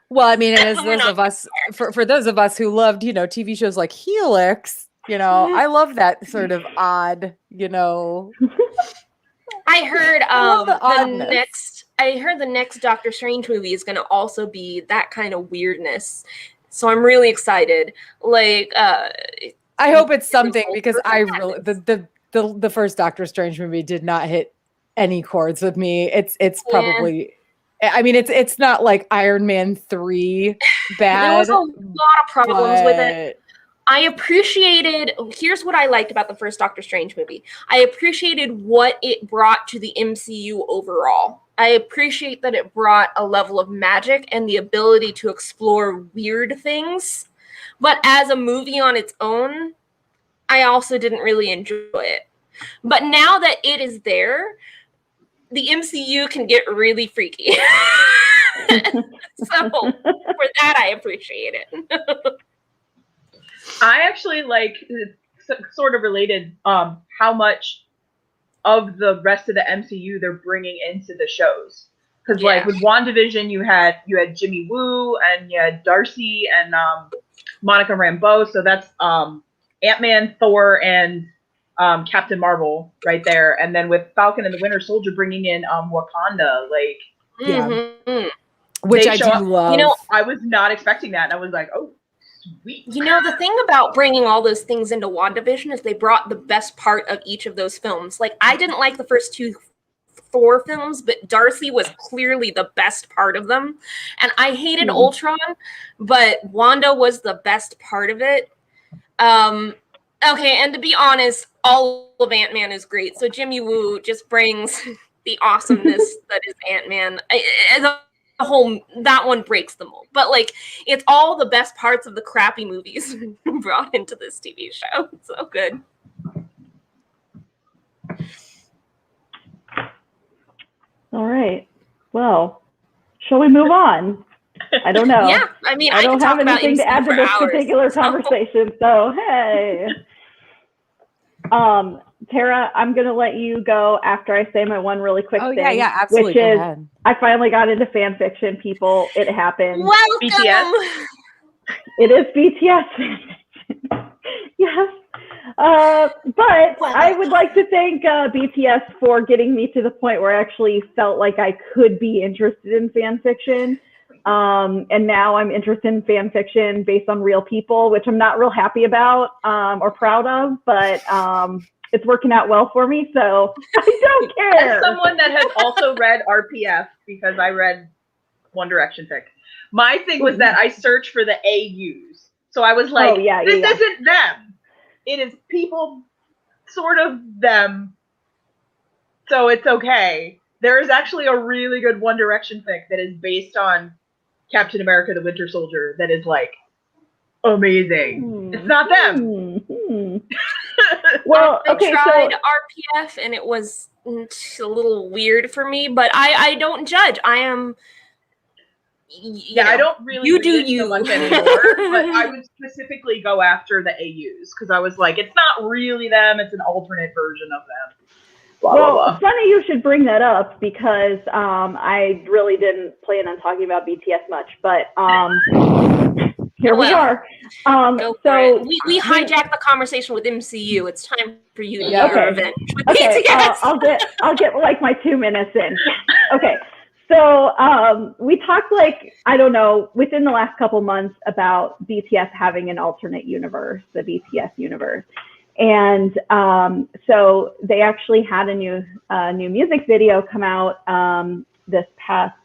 Well, I mean, as those of us, for those of us who loved, you know, TV shows like Helix, you know, I love that sort of odd, you know. I heard the next Doctor Strange movie is gonna also be that kind of weirdness. So I'm really excited. Like, I hope it's something, because I really the first Doctor Strange movie did not hit any chords with me. It's probably, I mean, it's not like Iron Man 3 bad. There was a lot of problems with it. I appreciated, here's what I liked about the first Doctor Strange movie. I appreciated what it brought to the MCU overall. I appreciate that it brought a level of magic and the ability to explore weird things. But as a movie on its own, I also didn't really enjoy it. But now that it is there, the MCU can get really freaky. So for that, I appreciate it. I actually like, sort of related, how much of the rest of the MCU they're bringing into the shows. Because like with WandaVision, you had Jimmy Woo and you had Darcy and Monica Rambeau. So that's Ant-Man, Thor, and Captain Marvel right there. And then with Falcon and the Winter Soldier bringing in Wakanda, like, which I do love. You know, I was not expecting that, and I was like, oh, sweet. You know, the thing about bringing all those things into WandaVision is they brought the best part of each of those films. Like, I didn't like the first 2 Thor films, but Darcy was clearly the best part of them. And I hated Ultron, but Wanda was the best part of it. Okay, and to be honest, all of Ant-Man is great. So Jimmy Woo just brings the awesomeness that is Ant-Man. The whole that one breaks the mold. But like, it's all the best parts of the crappy movies brought into this TV show. It's so good. All right. Well, shall we move on? I don't know. Yeah, I mean, I don't could have talk about anything to MCU add to for this hours, particular so. conversation. So hey. Tara, I'm gonna let you go after I say my one really quick thing. Yeah, absolutely. Which is, I finally got into fan fiction, people. It happened. Welcome. BTS? It is BTS fan fiction. Yes. But I would like to thank BTS for getting me to the point where I actually felt like I could be interested in fan fiction. And now I'm interested in fan fiction based on real people, which I'm not real happy about or proud of, but it's working out well for me, so I don't care. As someone that has also read RPF, because I read One Direction fic, my thing was that I searched for the AUs. So I was like, this isn't them. It is people sort of them. So it's okay. There is actually a really good One Direction fic that is based on Captain America the Winter Soldier that is like amazing. It's not them. Well, I okay, tried RPF and it was a little weird for me, but I don't judge. I am. Yeah, I don't really you read do it you so much anymore, but I would specifically go after the AUs because I was like, it's not really them, it's an alternate version of them. Blah, well, blah, blah. Funny you should bring that up because I really didn't plan on talking about BTS much, but here we are. So we hijacked the conversation with MCU. It's time for you to get your revenge with BTS. I'll get like my 2 minutes in. Okay. So we talked I don't know, within the last couple months about BTS having an alternate universe, the BTS universe. And so they actually had a new music video come out this past,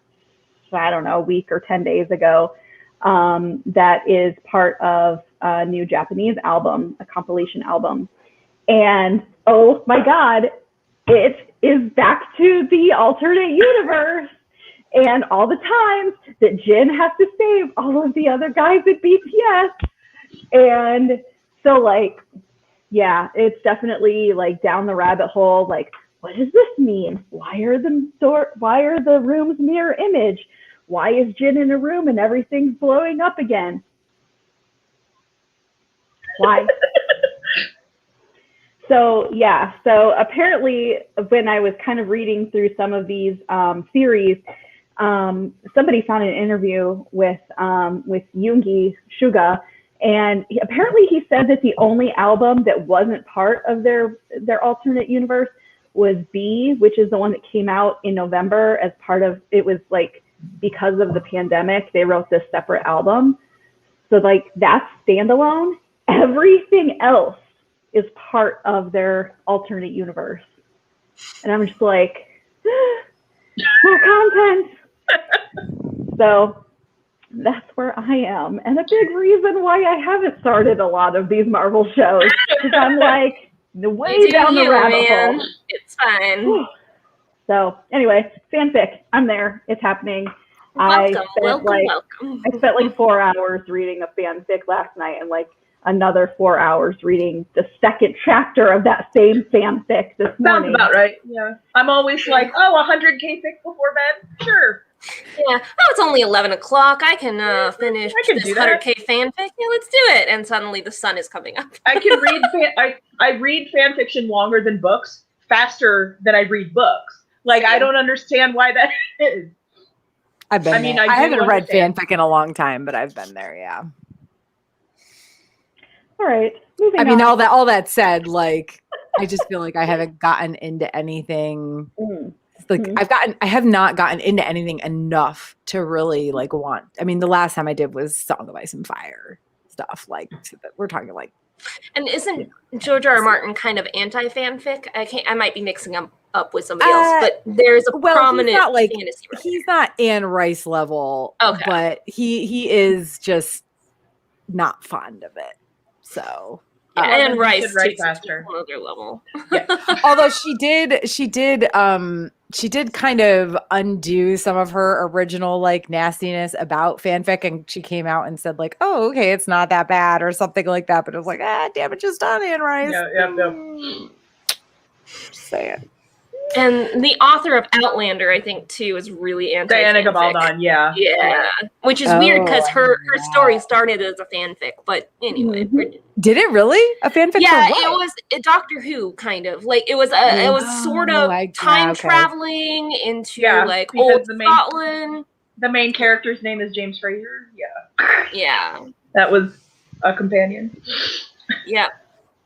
I don't know, week or 10 days ago that is part of a new Japanese album, a compilation album. And oh my God, it is back to the alternate universe. And all the times that Jin has to save all of the other guys at BTS. And so yeah, it's definitely down the rabbit hole. What does this mean? Why are the rooms mirror image? Why is Jin in a room and everything's blowing up again? Why? So yeah, so apparently when I was kind of reading through some of these theories, somebody found an interview with Yoongi Suga, and apparently he said that the only album that wasn't part of their alternate universe was B, which is the one that came out in November as part of, it was because of the pandemic, they wrote this separate album. So that's standalone. Everything else is part of their alternate universe. And I'm just more content. So that's where I am. And a big reason why I haven't started a lot of these Marvel shows because I'm way down the rabbit hole. It's fine. So anyway, fanfic. I'm there. It's happening. Welcome. I spent 4 hours reading a fanfic last night and another 4 hours reading the second chapter of that same fanfic this morning. Sounds about right. Yeah. I'm always 100K fic before bed? Sure. Yeah. Oh, it's only 11 o'clock. I can finish this 100K fanfic. Yeah, let's do it. And suddenly the sun is coming up. I can read I read fan fiction longer than books, faster than I read books. I don't understand why that is. I've been there. I haven't read fanfic in a long time, but I've been there, yeah. All right. Moving on. I mean, all that said, I just feel like I haven't gotten into anything. I have not gotten into anything enough to really want. I mean, the last time I did was Song of Ice and Fire stuff. We're talking And isn't George R. R. Martin kind of anti-fanfic? I might be mixing him up with somebody else, but there's a prominent fantasy. He's not Anne Rice level, but he is just not fond of it. So Yeah, Well, and then Rice should write takes it to faster. another level. Although she did kind of undo some of her original like nastiness about fanfic, and she came out and said like, oh, okay, it's not that bad or something like that. But it was like, damages done, Anne Rice. Yeah. Just saying. And the author of Outlander, I think, too, is really Diana anti-fanfic. Gabaldon, yeah. Yeah, which is weird because her story started as a fanfic, but anyway. Did it really? A fanfic? Yeah, for what? it was a Doctor Who kind of like it was sort of time traveling into like old Scotland. The main character's name is James Fraser. Yeah. That was a companion. Yeah.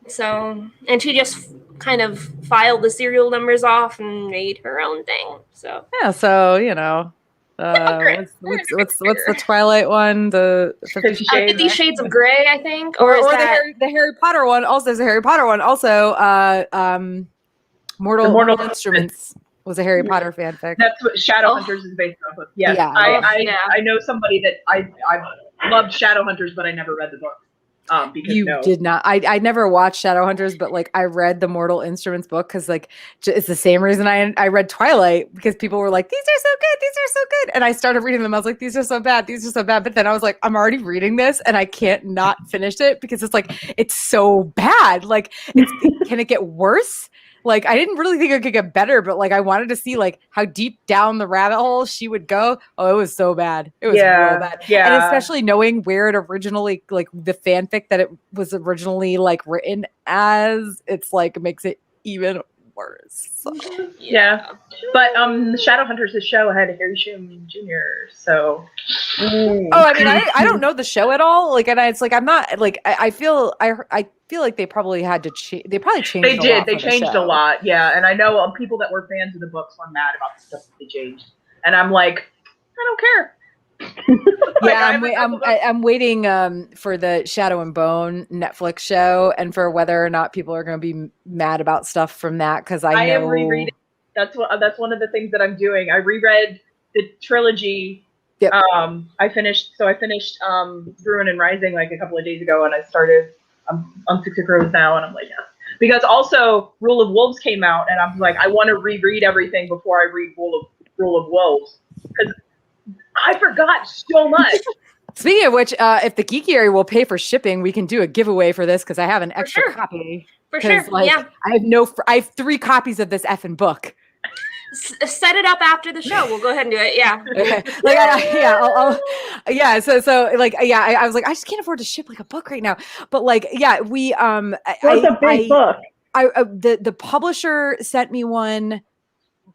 So, and she just kind of filed the serial numbers off and made her own thing. So yeah, so you know, what's the Twilight one? The 50 Shades of Grey, I think, or the Harry Potter one. Also, there's a Harry Potter one. Also, Mortal Instruments was a Harry Potter fanfic. That's what Shadowhunters is based off of. Yes, yeah. I know somebody that I loved Shadowhunters, but I never read the book. Because you did not. I never watched Shadowhunters, but like I read the Mortal Instruments book because like it's the same reason I read Twilight, because people were like, these are so good, and I started reading them. I was like, these are so bad, but then I was like, I'm already reading this and I can't not finish it because it's like it's so bad. Like, can it get worse? Like, I didn't really think it could get better, but like I wanted to see like how deep down the rabbit hole she would go. Oh, it was so bad. It was real bad. Yeah. And especially knowing where it originally, like the fanfic that it was originally like written as, it's like makes it even worse. So, yeah. But Shadowhunters, the show had Harry Shum Jr. So oh, I mean, I don't know the show at all. Like, and it's like I'm not like I feel like they probably had to change. They probably changed. They did. They changed a lot. Yeah, and I know people that were fans of the books were mad about the stuff that they changed, and I'm like, I don't care. I'm waiting for the Shadow and Bone Netflix show, and for whether or not people are going to be mad about stuff from that, because I know am rereading. That's one of the things that I'm doing. I reread the trilogy. Yep. I finished Ruin and Rising like a couple of days ago, and I started. I'm on Six of Crows now, and I'm like, yes. Because also Rule of Wolves came out, and I'm like, I want to reread everything before I read Rule of Wolves, because I forgot so much. Speaking of which, if the Geekiary will pay for shipping, we can do a giveaway for this, because I have an extra copy. For sure, like, yeah. I have 3 copies of this effing book. Set it up after the show. We'll go ahead and do it. Yeah. Okay. Like, yeah. So like, yeah, I was like, I just can't afford to ship like a book right now. But like, yeah, we, it's a big book. The publisher sent me one,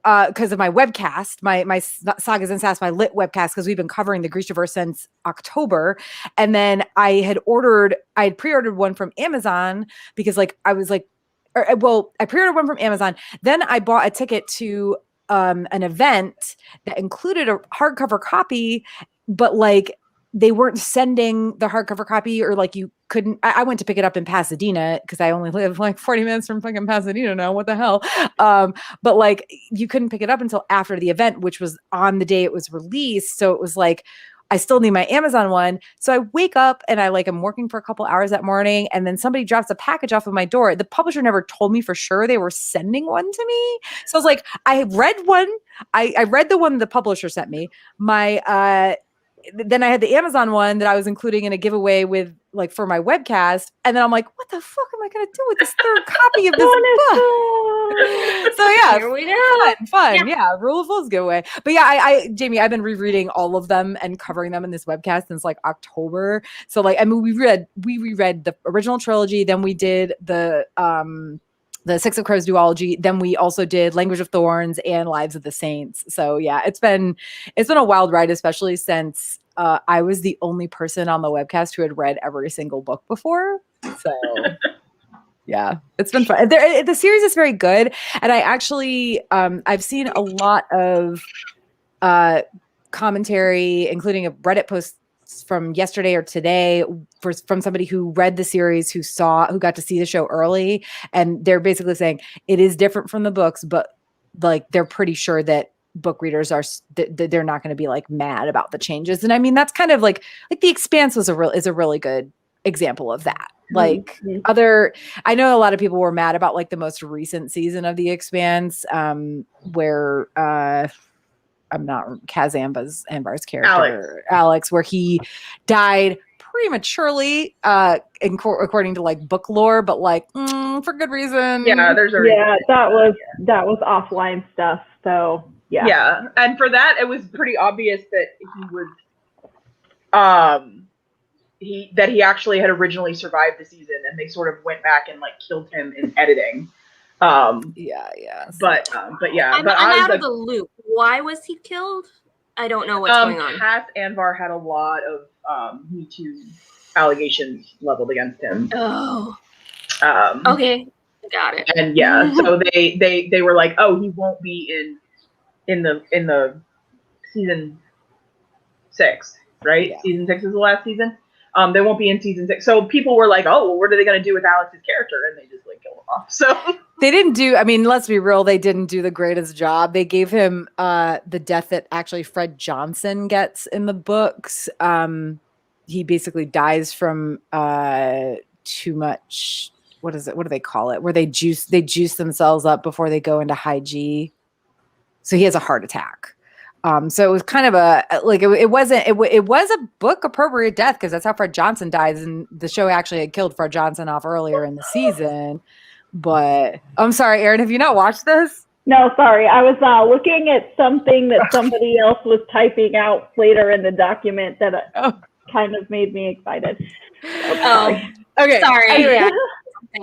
because of my webcast, my Sagas and Sass, my lit webcast, because we've been covering the Grishaverse since October. And then I had pre-ordered one from Amazon, because like, I was like, I pre-ordered one from Amazon. Then I bought a ticket to an event that included a hardcover copy, but like they weren't sending the hardcover copy, or like you couldn't. I went to pick it up in Pasadena, because I only live like 40 minutes from fucking Pasadena now. What the hell? But like you couldn't pick it up until after the event, which was on the day it was released. So it was like, I still need my Amazon one. So I wake up and I'm working for a couple hours that morning, and then somebody drops a package off of my door. The publisher never told me for sure they were sending one to me. So I was like, I read one. I read the one the publisher sent me. Then I had the Amazon one that I was including in a giveaway with like for my webcast. And then I'm like, what the fuck am I going to do with this third copy of this book? So yeah, here we go. Fun. Yeah. Rule of Wolves giveaway. But yeah, Jamie, I've been rereading all of them and covering them in this webcast since like October. So like, I mean, we reread the original trilogy. Then we did the Six of Crows duology. Then we also did Language of Thorns and Lives of the Saints. So yeah, it's been a wild ride, especially since I was the only person on the webcast who had read every single book before. So yeah, it's been fun. The series is very good, and I actually I've seen a lot of commentary, including a Reddit post from yesterday or today from somebody who read the series, who got to see the show early, and they're basically saying it is different from the books, but like they're pretty sure that book readers they're not going to be like mad about the changes. And I mean, that's kind of like The Expanse is a really good example of that. Like Mhm. I know a lot of people were mad about like the most recent season of The Expanse, where I'm not Ambar's character, Alex, where he died prematurely, according to like book lore, but like for good reason. Yeah, there's a reason. Yeah, that was offline stuff. So yeah. Yeah, and for that, it was pretty obvious that he was, he actually had originally survived the season, and they sort of went back and like killed him in editing. Yeah. But yeah, I'm out of the loop. Why was he killed? I don't know what's going on. Kath Anvar had a lot of Me Too allegations leveled against him. Oh. Okay, got it. And yeah, so they were like, oh, he won't be in the season 6, right? Yeah. Season 6 is the last season. They won't be in season 6. So people were like, oh, well, what are they going to do with Alex's character? And they just like kill him off. So they didn't do, I mean, let's be real, they didn't do the greatest job. They gave him the death that actually Fred Johnson gets in the books. He basically dies from too much, what do they call it? Where they juice themselves up before they go into high G. So he has a heart attack. So it was kind of it was a book appropriate death, because that's how Fred Johnson dies, and the show actually had killed Fred Johnson off earlier in the season. But I'm sorry, Erin, have you not watched this? No, sorry. I was looking at something that somebody else was typing out later in the document that kind of made me excited. Oh, okay. Sorry. Anyway.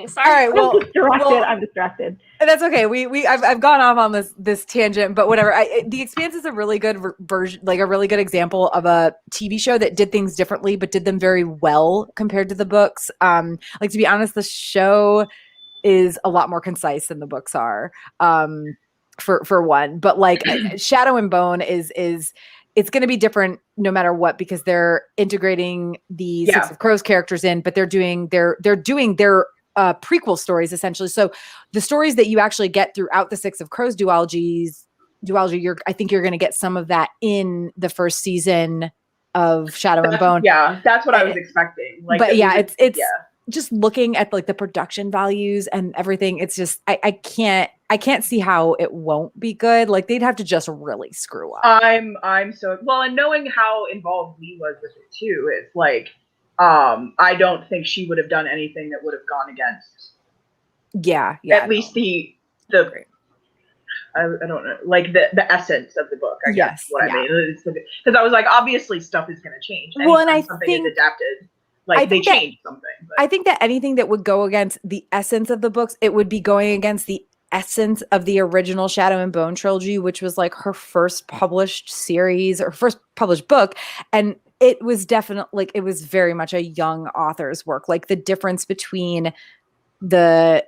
Sorry. All right. Well, I'm distracted. That's okay. I've gone off on this tangent, but whatever. The Expanse is a really good version, like a really good example of a TV show that did things differently, but did them very well compared to the books. Like, to be honest, the show is a lot more concise than the books are. For one, but like Shadow and Bone is it's going to be different no matter what, because they're integrating the Six of Crows characters in, but they're doing their prequel stories essentially. So the stories that you actually get throughout the Six of Crows duology, I think you're going to get some of that in the first season of Shadow and Bone. Yeah, that's what I was expecting. Like, but yeah, it's just looking at like the production values and everything. It's just I can't see how it won't be good. Like, they'd have to just really screw up. I'm so well, and knowing how involved Lee was with it too, it's like I don't think she would have done anything that would have gone against. Yeah. At least the I don't know, like the essence of the book. I guess what I mean, because I was like, obviously stuff is going to change. Well, and I something think is adapted. Like, they changed something. But. I think that anything that would go against the essence of the books, it would be going against the essence of the original Shadow and Bone trilogy, which was like her first published series or first published book. And it was definitely like, it was very much a young author's work. Like, the difference between the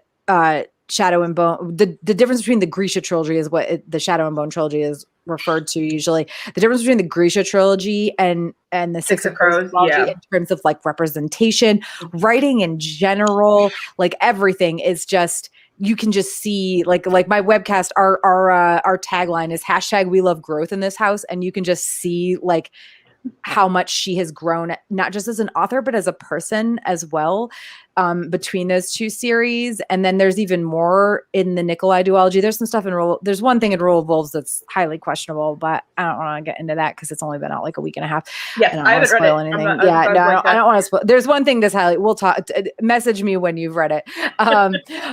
Shadow and Bone, the difference between the Grisha trilogy is what the Shadow and Bone trilogy is referred to usually. The difference between the Grisha trilogy and the Six of Crows trilogy in terms of like representation, writing in general, like everything is just, you can just see like my webcast, our tagline is #we love growth in this house. And you can just see like how much she has grown, not just as an author, but as a person as well, between those two series. And then there's even more in the Nikolai duology. There's some stuff there's one thing in Rule of Wolves that's highly questionable, but I don't want to get into that because it's only been out like a week and a half. Yes, I haven't read it. Anything. I don't want to spoil. There's one thing that's highly, we'll talk, message me when you've read it.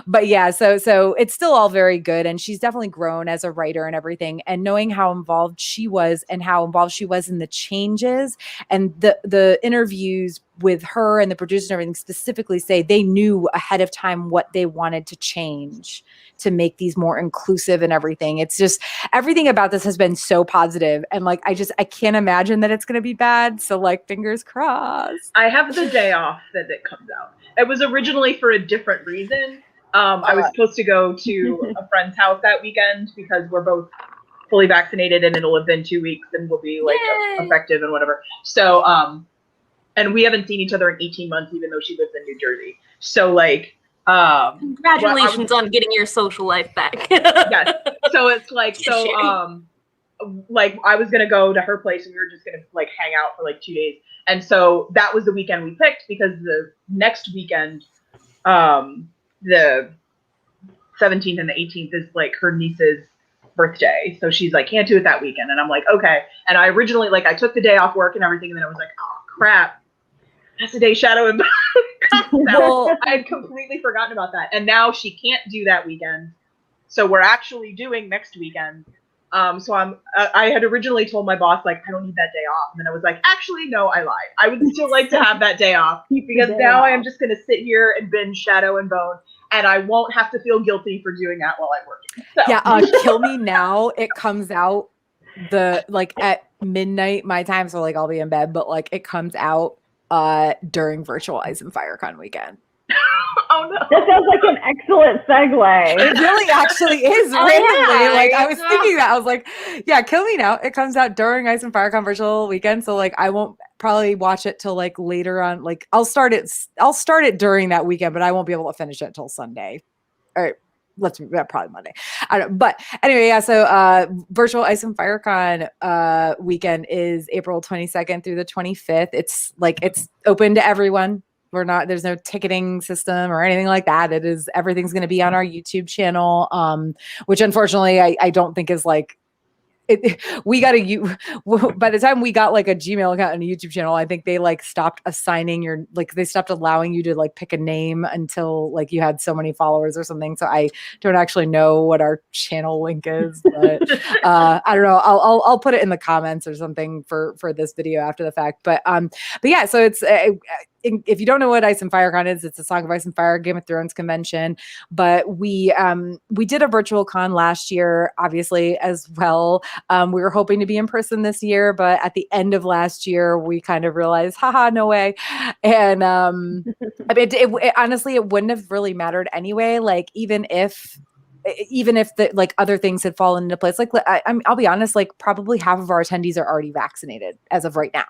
But yeah, so it's still all very good. And she's definitely grown as a writer and everything. And knowing how involved she was and how involved she was in the changes and the interviews with her and the producers and everything specifically say they knew ahead of time what they wanted to change to make these more inclusive and everything. It's just, everything about this has been so positive. And like, I can't imagine that it's going to be bad. So like, fingers crossed. I have the day off that it comes out. It was originally for a different reason. I was supposed to go to a friend's house that weekend because we're both fully vaccinated and it'll have been 2 weeks and we'll be like effective and whatever. So, and we haven't seen each other in 18 months, even though she lives in New Jersey. So like, congratulations on getting your social life back. Yes. So it's like, like I was gonna go to her place and we were just gonna like hang out for like 2 days. And so that was the weekend we picked because the next weekend, the 17th and the 18th is like her niece's birthday. So she's like, can't do it that weekend. And I'm like, okay. And I originally, like, I took the day off work and everything. And then I was like, oh, crap. That's the day Shadow and Bone. Well, I had completely forgotten about that. And now she can't do that weekend. So we're actually doing next weekend. So I had originally told my boss, like, I don't need that day off. And then I was like, actually, no, I lied. I would still like to have that day off because now I am just going to sit here and binge Shadow and Bone. And I won't have to feel guilty for doing that while I'm working. So. Yeah, Kill Me Now. It comes out at midnight my time, so like I'll be in bed, but like it comes out during Virtual Ice and FireCon weekend. Oh no. That sounds like an excellent segue. It really actually is randomly. Like I was thinking that. I was like, yeah, Kill Me Now. It comes out during Ice and FireCon virtual weekend. So like I won't probably watch it till like later on. Like I'll start it during that weekend, but I won't be able to finish it till Sunday. Or probably Monday. I don't know. But anyway, yeah. So virtual Ice and FireCon weekend is April 22nd through the 25th. It's open to everyone. There's no ticketing system or anything like that. Everything's going to be on our YouTube channel, which unfortunately I don't think is like, by the time we got like a Gmail account and a YouTube channel, I think they like stopped assigning they stopped allowing you to like pick a name until like you had so many followers or something. So I don't actually know what our channel link is, but I don't know. I'll put it in the comments or something for this video after the fact. But yeah, so it's if you don't know what Ice and FireCon is, it's a Song of Ice and Fire Game of Thrones convention. But we did a virtual con last year, obviously, as well. We were hoping to be in person this year, but at the end of last year, we kind of realized, haha, no way. And I mean, honestly, it wouldn't have really mattered anyway. Like even if the like other things had fallen into place, like I'll be honest, like probably half of our attendees are already vaccinated as of right now.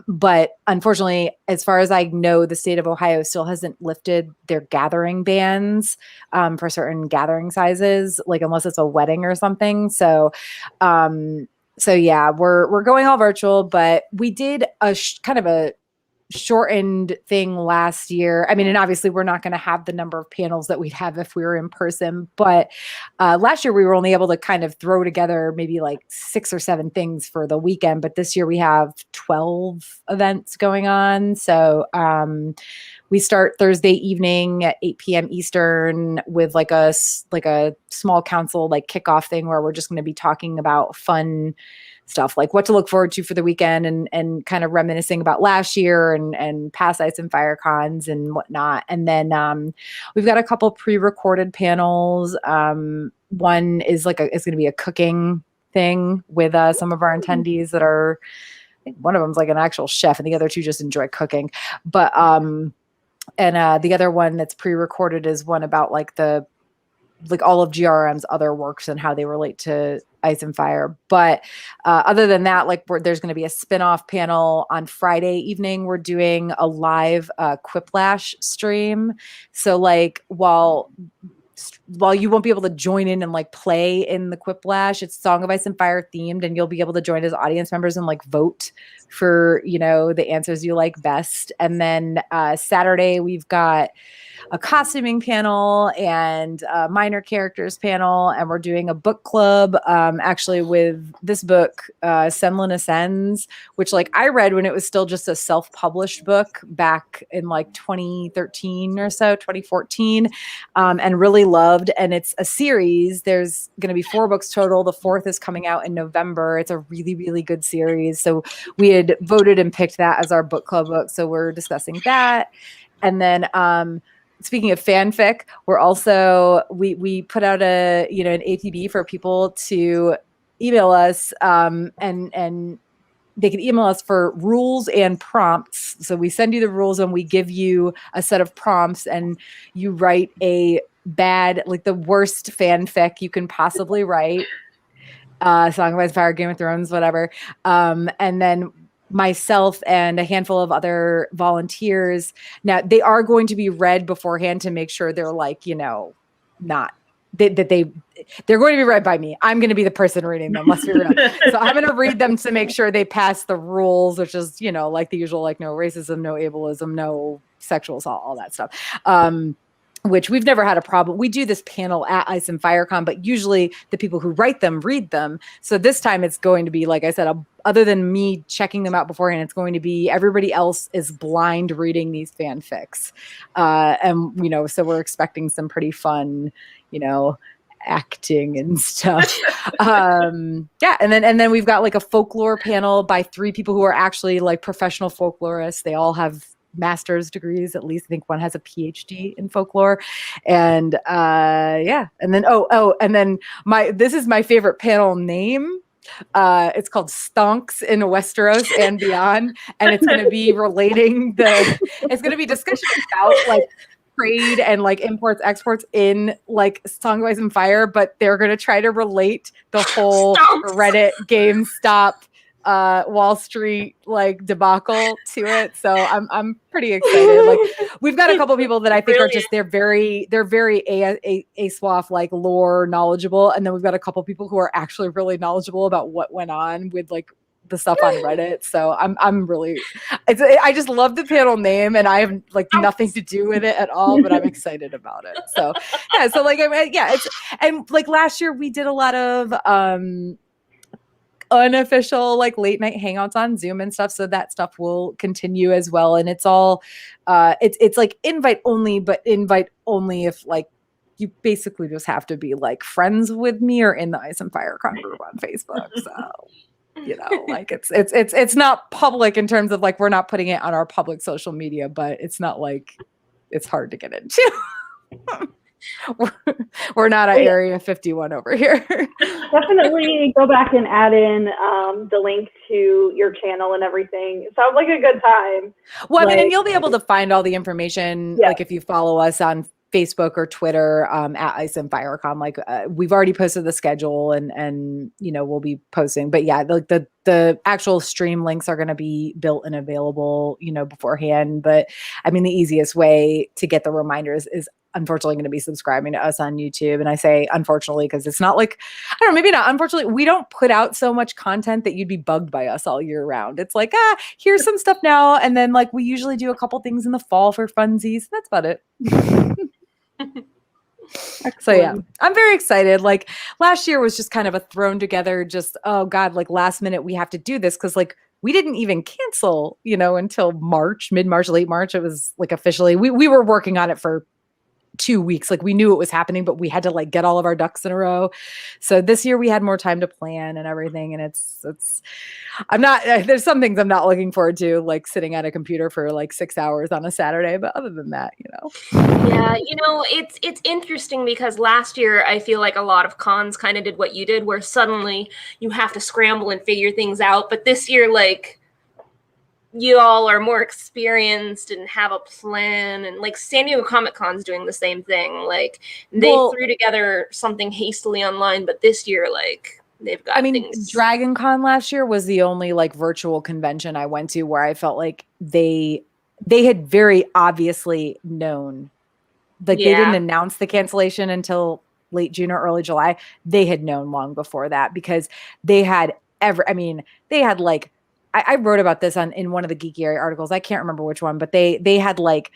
But unfortunately, as far as I know, the state of Ohio still hasn't lifted their gathering bans for certain gathering sizes, like unless it's a wedding or something. So yeah, we're going all virtual, but we did kind of a shortened thing last year. I mean, and obviously we're not going to have the number of panels that we'd have if we were in person, but last year we were only able to kind of throw together maybe like 6 or 7 things for the weekend, but this year we have 12 events going on. So we start Thursday evening at 8 p.m. Eastern with like a small council like kickoff thing where we're just going to be talking about fun stuff, like what to look forward to for the weekend and kind of reminiscing about last year and past Ice and Fire cons and whatnot. And then we've got a couple pre-recorded panels. One is it's going to be a cooking thing with some of our attendees that are, I think one of them's like an actual chef and the other 2 just enjoy cooking. But and the other one that's pre-recorded is one about like all of GRM's other works and how they relate to Ice and Fire. But other than that, there's going to be a spin-off panel on Friday evening. We're doing a live Quiplash stream. So like while you won't be able to join in and like play in the Quiplash, it's Song of Ice and Fire themed, and you'll be able to join as audience members and like vote for, the answers you like best. And then Saturday we've got a costuming panel and a minor characters panel, and we're doing a book club actually with this book, Semlin Ascends, which like I read when it was still just a self-published book back in like 2013 or so, 2014, and really loved. And it's a series. There's going to be 4 books total. The 4th is coming out in November. It's a really, really good series. So we had voted and picked that as our book club book. So we're discussing that. And then speaking of fanfic, we're also we put out an ATB for people to email us, and they can email us for rules and prompts. So we send you the rules and we give you a set of prompts, and you write a bad, like the worst fanfic you can possibly write. Song of Ice and Fire, Game of Thrones, whatever. And then myself and a handful of other volunteers. Now they are going to be read beforehand to make sure they're like, not they're going to be read by me. I'm going to be the person reading them. Let's be real. So I'm going to read them to make sure they pass the rules, which is, you know, like the usual, like no racism, no ableism, no sexual assault, all that stuff. Which we've never had a problem. We do this panel at Ice and FireCon, but usually the people who write them read them. So this time it's going to be, like I said, other than me checking them out beforehand, it's going to be everybody else is blind reading these fanfics. And, you know, so we're expecting some pretty fun, you know, acting and stuff. Yeah. And then we've got like a folklore panel by 3 people who are actually like professional folklorists. They all have master's degrees, at least. I think one has a PhD in folklore. And yeah. And then and then this is my favorite panel name. It's called Stonks in Westeros and Beyond. And it's going to be it's going to be discussion about like trade and like imports, exports in like Song of Ice and Fire, but they're going to try to relate the whole Reddit, GameStop, Wall Street like debacle to it. So I'm pretty excited. Like we've got a couple people that I think are just they're very ASWAF like lore knowledgeable, and then we've got a couple people who are actually really knowledgeable about what went on with like the stuff on Reddit. So I'm really I just love the panel name, and I have like nothing to do with it at all, but I'm excited about it. So yeah, so like it's and like last year we did a lot of unofficial like late night hangouts on Zoom and stuff, so that stuff will continue as well. And it's all it's like invite only, but invite only if like you basically just have to be like friends with me or in the Ice and FireCon group on Facebook. So you know, like it's not public in terms of like we're not putting it on our public social media, but it's not like it's hard to get into. We're not at Area 51 over here. Definitely go back and add in the link to your channel and everything. It sounds like a good time. Well, I mean, and you'll be able to find all the information, like if you follow us on Facebook or Twitter at Ice and FireCon. Like we've already posted the schedule, and you know we'll be posting. But yeah, like the actual stream links are going to be built and available, you know, beforehand. But I mean, the easiest way to get the reminders is unfortunately going to be subscribing to us on YouTube. And I say unfortunately because it's not like, I don't know, maybe not unfortunately, we don't put out so much content that you'd be bugged by us all year round. It's like, here's some stuff now. And then like we usually do a couple things in the fall for funsies. That's about it. So yeah, I'm very excited. Like last year was just kind of a thrown together, just, oh God, like last minute we have to do this. Cause like we didn't even cancel, you know, until March, mid-March, late March. It was like officially, we were working on it for 2 weeks. Like we knew it was happening, but we had to like get all of our ducks in a row. So this year we had more time to plan and everything. And there's some things I'm not looking forward to, like sitting at a computer for like 6 hours on a Saturday. But other than that, you know. Yeah, you know, it's interesting because last year I feel like a lot of cons kind of did what you did, where suddenly you have to scramble and figure things out. But this year, like, you all are more experienced and have a plan, and like San Diego Comic-Con's doing the same thing. Like they threw together something hastily online, but this year, like they've got things. Dragon Con last year was the only like virtual convention I went to where I felt like they had very obviously known. Like they didn't announce the cancellation until late June or early July. They had known long before that because they had like, I wrote about this in one of the Geekiary articles. I can't remember which one, but they had like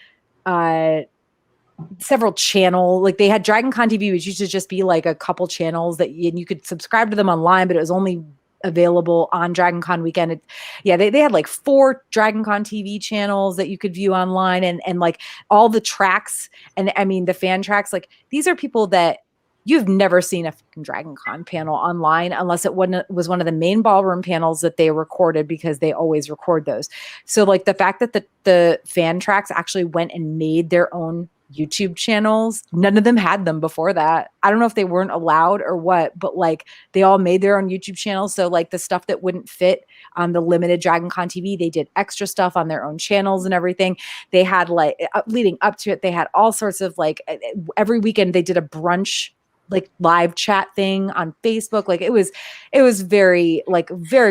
several channel, like they had Dragon Con TV, which used to just be like a couple channels and you could subscribe to them online, but it was only available on Dragon Con weekend. They had like 4 Dragon Con TV channels that you could view online, and like all the tracks, and I mean the fan tracks, like these are people that you've never seen a fucking Dragon Con panel online unless it was one of the main ballroom panels that they recorded, because they always record those. So like the fact that the fan tracks actually went and made their own YouTube channels, none of them had them before that. I don't know if they weren't allowed or what, but like they all made their own YouTube channels. So like the stuff that wouldn't fit on the limited Dragon Con TV, they did extra stuff on their own channels and everything. They had like leading up to it, they had all sorts of like every weekend they did a brunch like live chat thing on Facebook. Like it was very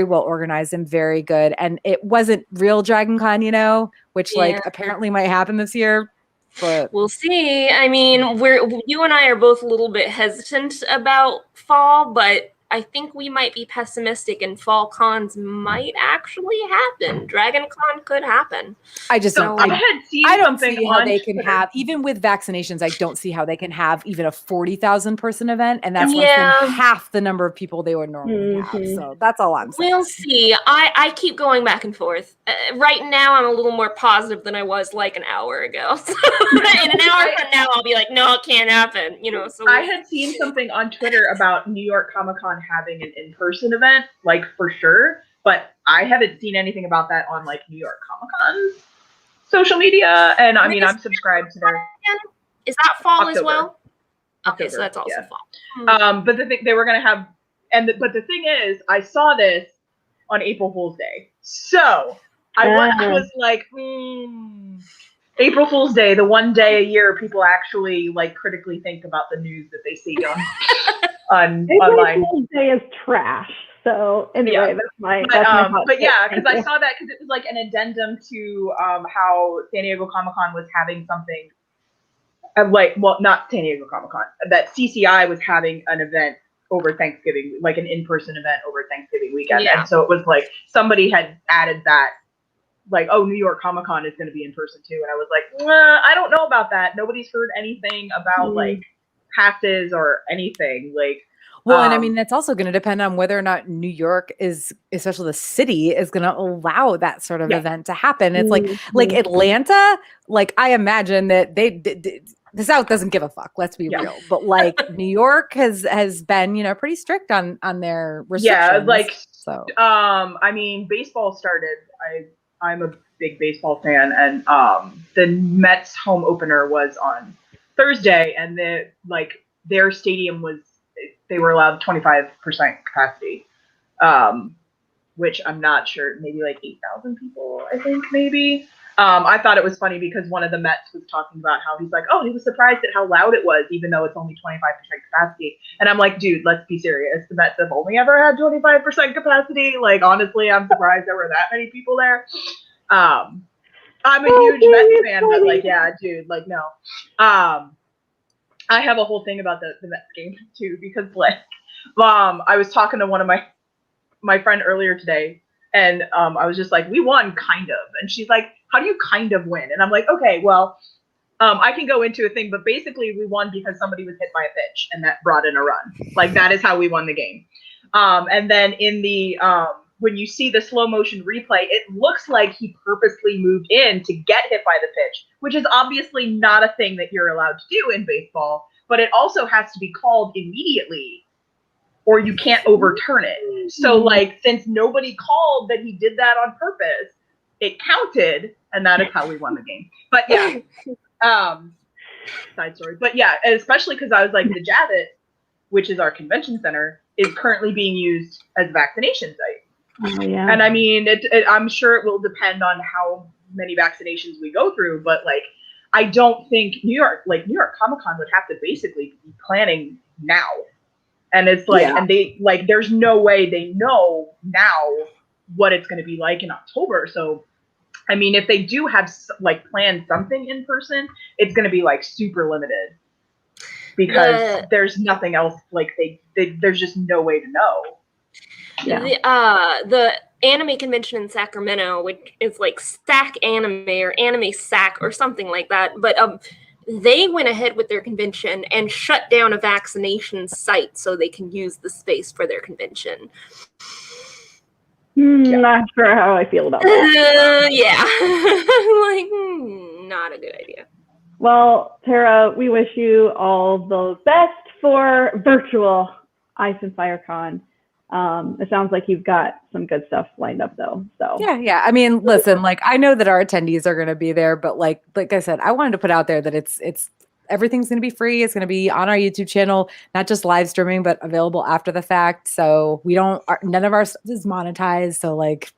well organized and very good. And it wasn't real Dragon Con, you know, which like apparently might happen this year. But We'll see. I mean, you and I are both a little bit hesitant about fall, but I think we might be pessimistic and fall cons might actually happen. Dragon Con could happen. I just So don't. I had seen I don't something see how on they can Twitter. have, even with vaccinations, I don't see how they can have even a 40,000 person event. And that's less Yeah. than half the number of people they would normally have. Mhm. So that's all I'm saying. We'll see. I keep going back and forth. Right now, I'm a little more positive than I was like an hour ago. So in an hour from now, I'll be like, no, it can't happen. You know. So I had seen something on Twitter about New York Comic Con having an in-person event, like for sure, but I haven't seen anything about that on like New York Comic Con's social media. And I mean, I'm subscribed to their Is that fall as October. well? Okay, October, so that's also yeah. fall. But the thing they were gonna have, but the thing is, I saw this on April Fool's Day, so I was like, April Fool's Day, the one day a year people actually like critically think about the news that they see on online. April Fool's Day is trash. So anyway, that's my hot but take. yeah, because Thank I you. saw that because it was like an addendum to how San Diego Comic Con was having something. Not San Diego Comic Con, that CCI was having an event over Thanksgiving, like an in-person event over Thanksgiving weekend. Yeah. And so it was like somebody had added that, like, oh, New York Comic Con is going to be in person too. And I was like, I don't know about that. Nobody's heard anything about like passes or anything. Like, Well, and I mean, that's also going to depend on whether or not New York is, especially the city, is going to allow that sort of event to happen. It's like Atlanta, like I imagine that the South doesn't give a fuck. Let's be real. But like New York has been, pretty strict on their restrictions. Yeah, like so. I mean, baseball started. I'm a big baseball fan, and the Mets home opener was on Thursday, and their stadium was. They were allowed 25% capacity, which I'm not sure, maybe like 8,000 people, I think, maybe. I thought it was funny because one of the Mets was talking about how he's like, oh, he was surprised at how loud it was, even though it's only 25% capacity. And I'm like, dude, let's be serious. The Mets have only ever had 25% capacity. Like, honestly, I'm surprised there were that many people there. I'm a huge Mets fan, but like, yeah, dude, like, no. I have a whole thing about the Mets game too, because like, I was talking to one of my friend earlier today, and I was just like, we won kind of, and she's like, how do you kind of win? And I'm like, okay, well, I can go into a thing, but basically we won because somebody was hit by a pitch and that brought in a run. Like that is how we won the game. And then in the when you see the slow motion replay, it looks like he purposely moved in to get hit by the pitch, which is obviously not a thing that you're allowed to do in baseball, but it also has to be called immediately or you can't overturn it. So like, since nobody called that he did that on purpose, it counted, and that is how we won the game. But yeah, side story. But yeah, especially because I was like, the Javits, which is our convention center, is currently being used as a vaccination site. Oh, yeah. And I mean, I'm sure it will depend on how many vaccinations we go through, but like, I don't think New York Comic Con would have to basically be planning now. And it's like, and they like, there's no way they know now what it's going to be like in October. So, I mean, if they do have like planned something in person, it's going to be like super limited because there's nothing else. Like there's just no way to know. Yeah. The anime convention in Sacramento, which is like SAC Anime or Anime SAC or something like that, but they went ahead with their convention and shut down a vaccination site so they can use the space for their convention. Not sure how I feel about that. Like, not a good idea. Well, Tara, we wish you all the best for virtual Ice and Fire Con. It sounds like you've got some good stuff lined up though. So yeah. I mean, listen, like I know that our attendees are going to be there, but like I said, I wanted to put out there that it's everything's going to be free. It's going to be on our YouTube channel, not just live streaming, but available after the fact. So none of our stuff is monetized. So like,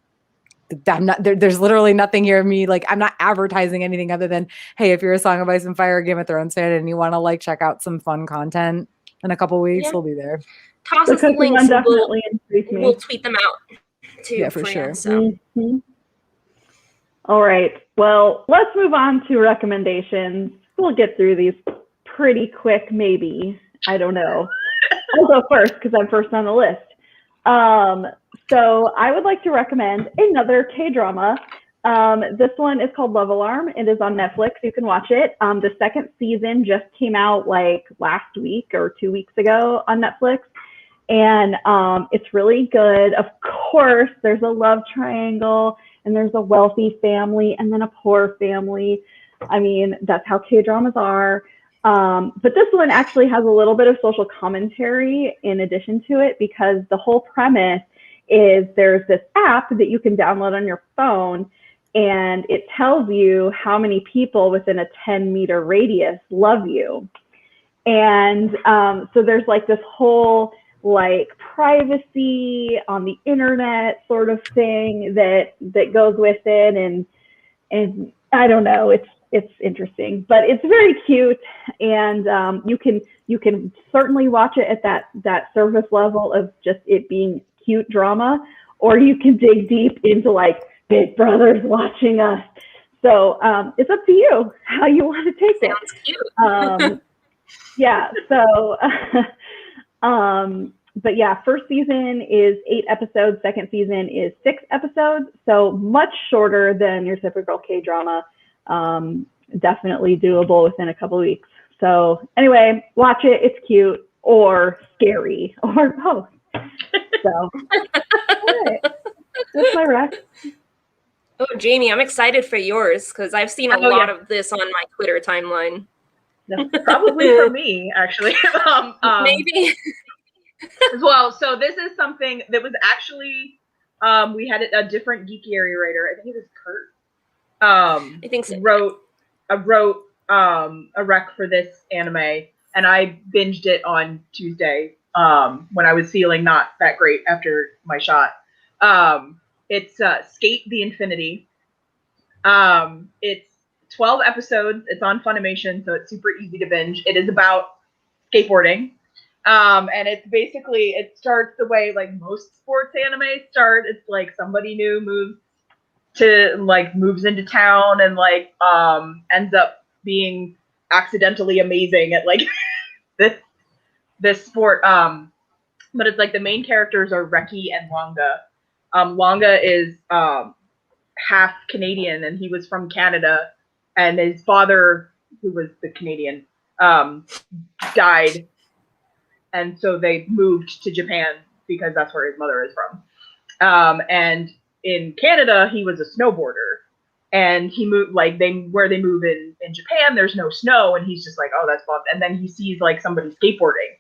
there's literally nothing here of me. Like I'm not advertising anything other than, hey, if you're a Song of Ice and Fire, Game of Thrones fan, and you want to like check out some fun content in a couple weeks, we'll be there. Toss us the links. We'll tweet them out too. Yeah, for sure. So. All right. Well, let's move on to recommendations. we'll get through these pretty quick, maybe. I don't know. I'll go first because I'm first on the list. So I would like to recommend another K-drama. This one is called Love Alarm. It is on Netflix. You can watch it. The second season just came out like last week or 2 weeks ago on Netflix. And it's really good. Of course, there's a love triangle, and there's a wealthy family, and then a poor family. I mean, that's how K-dramas are. But this one actually has a little bit of social commentary in addition to it, because the whole premise is there's this app that you can download on your phone, and it tells you how many people within a 10-meter radius love you. And so there's like this whole like privacy on the internet sort of thing that goes with it, and I don't know, it's interesting, but it's very cute, and you can certainly watch it at that surface level of just it being cute drama, or you can dig deep into like Big Brother's watching us. So it's up to you how you want to take it. Sounds cute. Yeah. So, but yeah, first season is 8 episodes. Second season is 6 episodes. So much shorter than your typical K-drama. Definitely doable within a couple of weeks. So anyway, watch it. It's cute or scary or both. So, all right. That's my rec. Oh, Jamie, I'm excited for yours because I've seen a lot of this on my Twitter timeline. No, probably for me, actually. Maybe. Well, so this is something that was actually, we had a different Geekiary writer. I think it was Kurt. I think so. Wrote a rec for this anime, and I binged it on Tuesday when I was feeling not that great after my shot. It's Skate the Infinity. It's 12 episodes. It's on Funimation, so it's super easy to binge. It is about skateboarding. And it's basically, it starts the way like most sports anime start. It's like somebody new moves into town and like ends up being accidentally amazing at like this sport. But it's like the main characters are Reki and Wanga. Wanga is half Canadian, and he was from Canada, and his father, who was the Canadian, died, and so they moved to Japan because that's where his mother is from. And in Canada, he was a snowboarder, and he moved where they move in Japan, there's no snow, and he's just like, oh, that's fun. And then he sees like somebody skateboarding.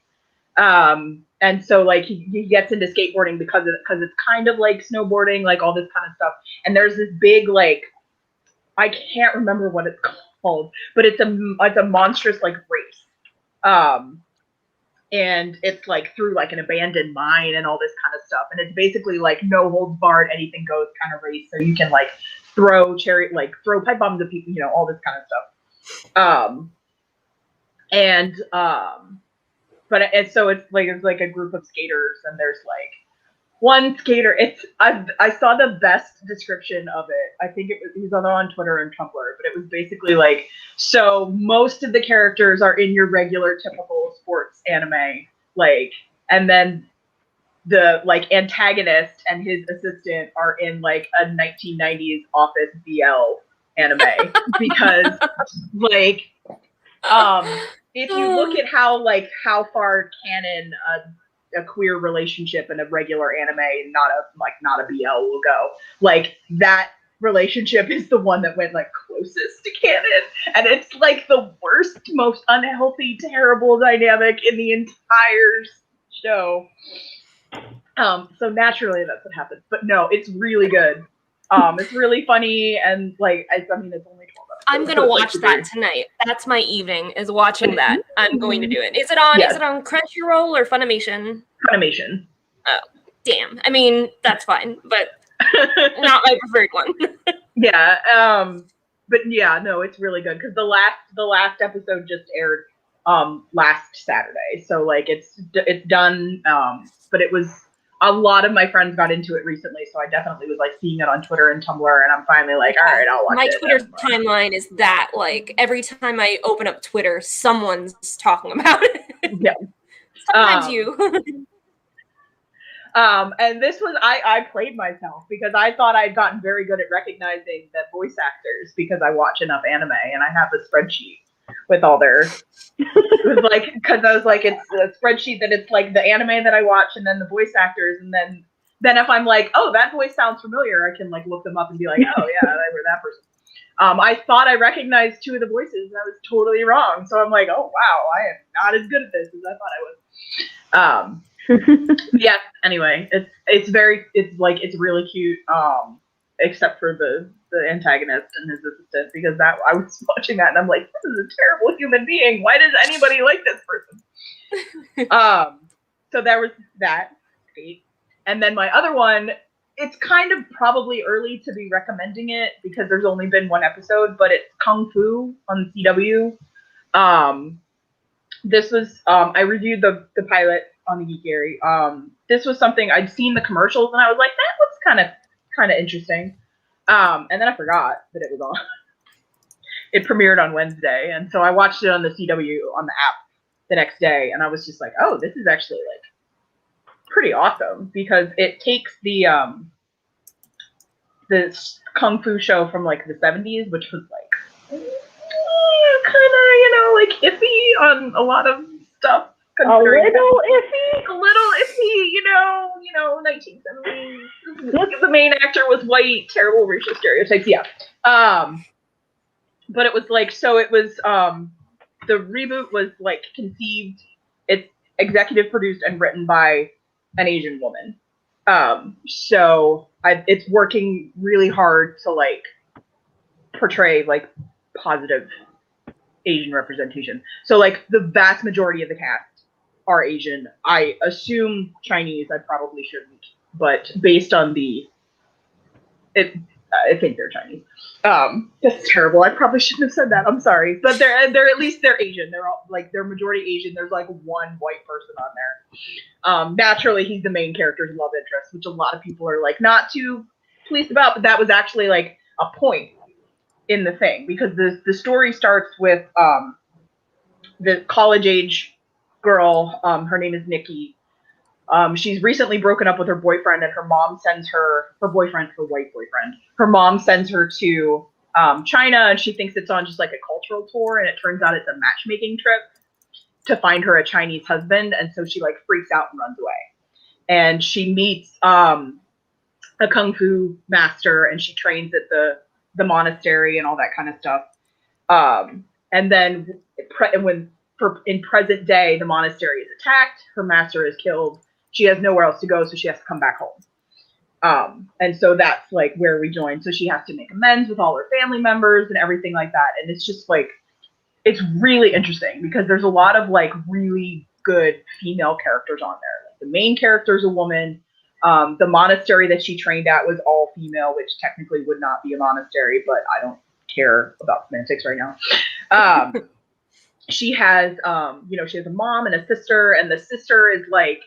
And so like he gets into skateboarding because it's kind of like snowboarding, like all this kind of stuff. And there's this big, like, I can't remember what it's called, but it's a monstrous like race. And it's like through like an abandoned mine and all this kind of stuff. And it's basically like no holds barred, anything goes kind of race. So you can like throw pipe bombs at people, all this kind of stuff. But so it's like a group of skaters, and there's like one skater. I saw the best description of it. I think he's on Twitter and Tumblr, but it was basically like, so most of the characters are in your regular typical sports anime, like, and then the like antagonist and his assistant are in like a 1990s office BL anime because like if you look at how far canon a queer relationship in a regular anime, not a BL will go, like that relationship is the one that went like closest to canon, and it's like the worst, most unhealthy, terrible dynamic in the entire show. So naturally that's what happens. But no, it's really good. It's really funny, and like it's only 12 episodes. I'm gonna watch that tonight. That's my evening, is watching that. I'm going to do it. Is it on Crunchyroll or Funimation? Funimation. Oh, damn. I mean, that's fine, but not my preferred one. Yeah. But yeah, no, it's really good because the last episode just aired last Saturday. So like it's done. But it was a lot of my friends got into it recently, so I definitely was like seeing it on Twitter and Tumblr, and I'm finally like, all right, I'll watch My it. Twitter timeline is that, like, every time I open up Twitter, someone's talking about it. Yeah. Sometimes you. And this was, I played myself because I thought I'd gotten very good at recognizing the voice actors because I watch enough anime and I have a spreadsheet with all their, it was like, because I was like, it's a spreadsheet that it's like the anime that I watch and then the voice actors, and then if I'm like, oh, that voice sounds familiar, I can like look them up and be like, oh yeah, I were that person. I thought I recognized two of the voices and I was totally wrong. So I'm like, oh wow, I am not as good at this as I thought I was. Yeah, anyway, it's really cute, except for the antagonist and his assistant, because that I was watching that and I'm like, this is a terrible human being. Why does anybody like this person? So there was that. And then my other one, it's kind of probably early to be recommending it because there's only been one episode, but it's Kung Fu on CW. This was I reviewed the pilot on the Geekiary. This was something I'd seen the commercials and I was like, that looks kind of interesting. And then I forgot that it was on. It premiered on Wednesday, and so I watched it on the CW on the app the next day, and I was just like, oh, this is actually like pretty awesome because it takes the this kung fu show from like the 70s, which was like kind of, like iffy on a lot of stuff. A little iffy, 1970s. The main actor was white, terrible racial stereotypes. Yeah. But it was like, so it was, the reboot was like conceived, it's executive produced and written by an Asian woman. So it's working really hard to like portray like positive Asian representation. So like the vast majority of the cast are Asian. I assume Chinese. I probably shouldn't, but based on I think they're Chinese. That's terrible. I probably shouldn't have said that. I'm sorry, but they're at least they're Asian. They're all like they're majority Asian. There's like one white person on there. Naturally, he's the main character's love interest, which a lot of people are like not too pleased about. But that was actually like a point in the thing because the story starts with the college age girl. Her name is Nikki. She's recently broken up with her boyfriend, and her mom sends her white boyfriend. Her mom sends her to China, and she thinks it's on just like a cultural tour, and it turns out it's a matchmaking trip to find her a Chinese husband, and so she like freaks out and runs away. And she meets a kung fu master, and she trains at the monastery and all that kind of stuff. And then in present day, the monastery is attacked, her master is killed. She has nowhere else to go, so she has to come back home. And so that's like where we join. So she has to make amends with all her family members and everything like that. And it's just like, it's really interesting because there's a lot of like really good female characters on there. Like the main character is a woman. The monastery that she trained at was all female, which technically would not be a monastery, but I don't care about semantics right now. She has, she has a mom and a sister, and the sister is like,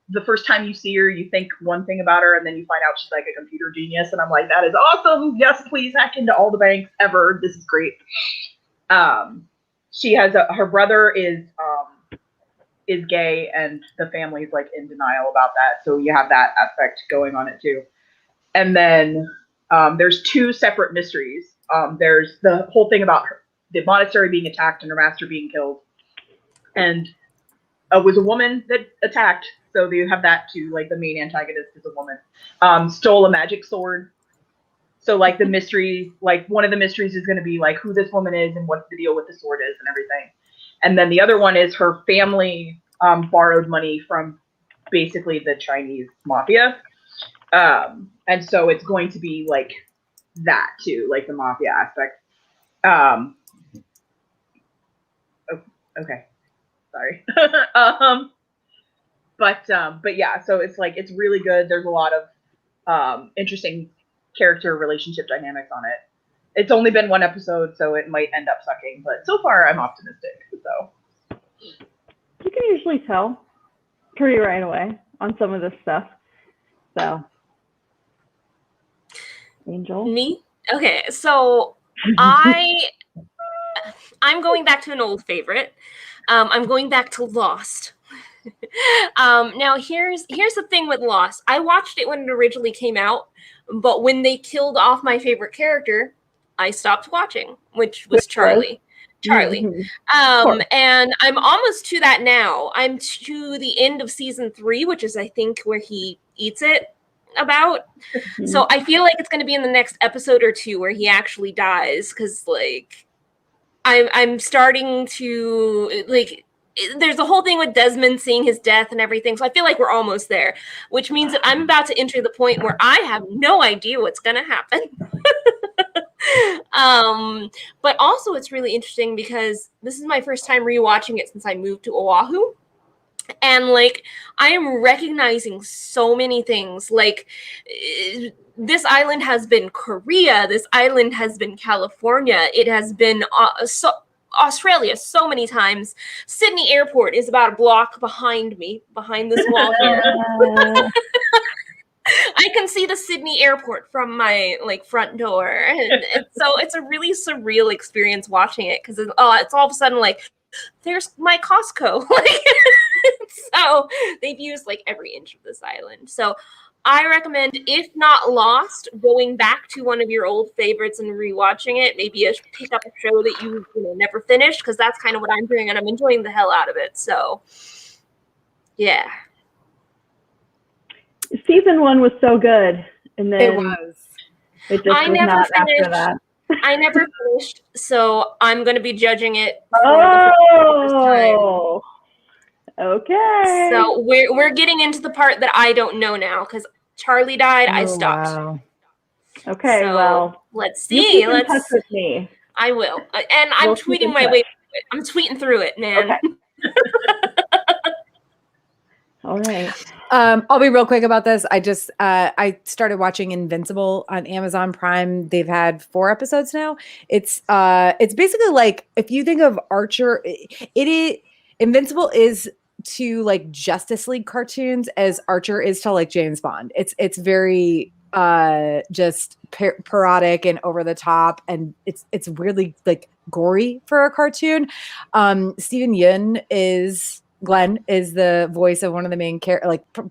the first time you see her, you think one thing about her, and then you find out she's like a computer genius, and I'm like, that is awesome. Yes, please hack into all the banks ever. This is great. She has her brother is gay, and the family's like in denial about that. So you have that aspect going on it too. And then there's two separate mysteries. There's the whole thing about the monastery being attacked and her master being killed. And it was a woman that attacked. So you have that too, like the main antagonist is a woman. Stole a magic sword. So like the mystery, like one of the mysteries is going to be like who this woman is and what the deal with the sword is and everything. And then the other one is her family borrowed money from basically the Chinese mafia. And so it's going to be like that too, like the mafia aspect. Okay, sorry. But yeah, so it's like, it's really good. There's a lot of interesting character relationship dynamics on it. It's only been one episode, so it might end up sucking, but so far I'm optimistic. So you can usually tell pretty right away on some of this stuff. So, Angel. Me? Okay, so I'm going back to an old favorite. I'm going back to Lost. Now here's the thing with Lost. I watched it when it originally came out, but when they killed off my favorite character, I stopped watching, which was Charlie. Mhm. And I'm almost to that now. I'm to the end of season 3, which is I think where he eats it about. So I feel like it's going to be in the next episode or 2 where he actually dies, because like I'm starting to like. There's a whole thing with Desmond seeing his death and everything, so I feel like we're almost there, which means that I'm about to enter the point where I have no idea what's going to happen. But also it's really interesting because this is my first time rewatching it since I moved to Oahu. And like I am recognizing so many things. Like this island has been Korea, this island has been California, it has been Australia so many times. Sydney Airport is about a block behind me, behind this wall here. I can see the Sydney Airport from my like front door, and so it's a really surreal experience watching it, because it's all of a sudden like there's my Costco. So they've used like every inch of this island. So I recommend, if not Lost, going back to one of your old favorites and rewatching it. Maybe pick up a show that you never finished, because that's kind of what I'm doing, and I'm enjoying the hell out of it. So yeah. Season 1 was so good, and then It was. it just was not after that. I never finished, so I'm going to be judging it for the first time. Oh, okay. So we're getting into the part that I don't know now, because Charlie died. I stopped. Wow. Okay, So, well, let's you see. keep in touch with me. I will, and I'm We'll keep tweeting in my touch. way through it. I'm tweeting through it, man. Okay. All right. I'll be real quick about this. I started watching Invincible on Amazon Prime. They've had 4 episodes now. It's basically like, if you think of Archer, it is Invincible is to like Justice League cartoons as Archer is to like James Bond. It's very just parodic and over the top, and it's weirdly like gory for a cartoon. Steven Yeun is Glenn is the voice of one of the main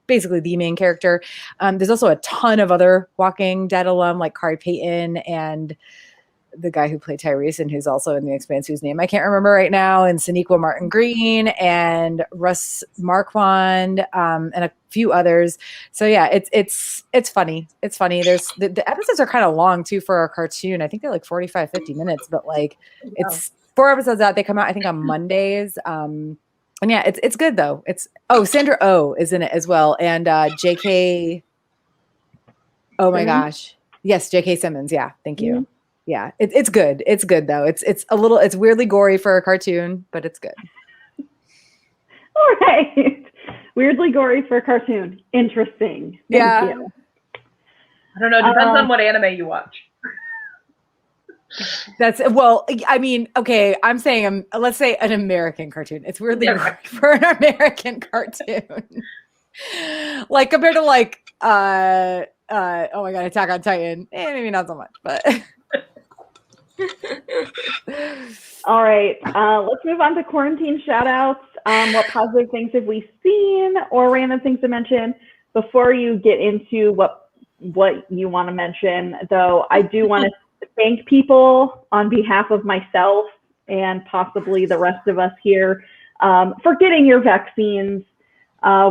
basically the main character. There's also a ton of other Walking Dead alum, like Kari Payton and the guy who played Tyrese and who's also in The Expanse, whose name I can't remember right now, and Sonequa Martin Green and Russ Marquand, and a few others. So yeah, it's funny. It's funny. There's the episodes are kind of long too for a cartoon. I think they're like 45, 50 minutes, but like it's 4 episodes out. They come out, I think, on Mondays. And yeah, it's good though. Sandra Oh is in it as well, and J.K. Oh my gosh, yes, J.K. Simmons. Yeah, thank you. Mm-hmm. Yeah, it's good. It's good though. It's weirdly gory for a cartoon, but it's good. All right. Weirdly gory for a cartoon. Interesting. Thank you. I don't know. It depends on what anime you watch. I mean, okay, I'm saying, let's say an American cartoon. It's weirdly gory for an American cartoon. Like compared to like, oh my God, Attack on Titan. Maybe not so much, but. All right. Let's move on to quarantine shout outs. What positive things have we seen or random things to mention? Before you get into what you want to mention, though, I do want to thank people on behalf of myself and possibly the rest of us here for getting your vaccines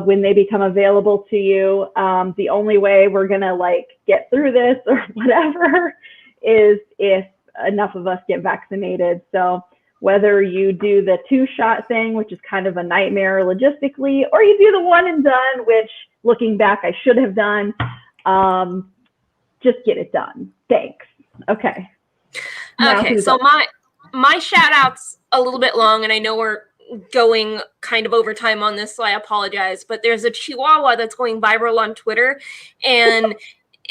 when they become available to you. The only way we're going to like get through this or whatever is if enough of us get vaccinated. So whether you do the 2-shot thing, which is kind of a nightmare logistically, or you do the 1 and done, which looking back, I should have done, just get it done. Thanks. Okay. Okay, so my shout out's a little bit long, and I know we're going kind of over time on this, so I apologize, but there's a Chihuahua that's going viral on Twitter, and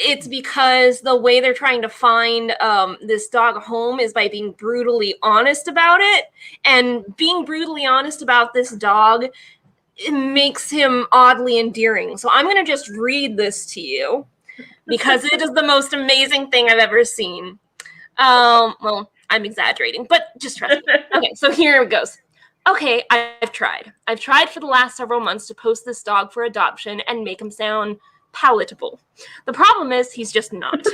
it's because the way they're trying to find this dog a home is by being brutally honest about it. And being brutally honest about this dog it makes him oddly endearing. So I'm going to just read this to you because it is the most amazing thing I've ever seen. Well, I'm exaggerating, but just trust me. Okay, so here it goes. Okay, I've tried. I've tried for the last several months to post this dog for adoption and make him sound palatable. The problem is he's just not.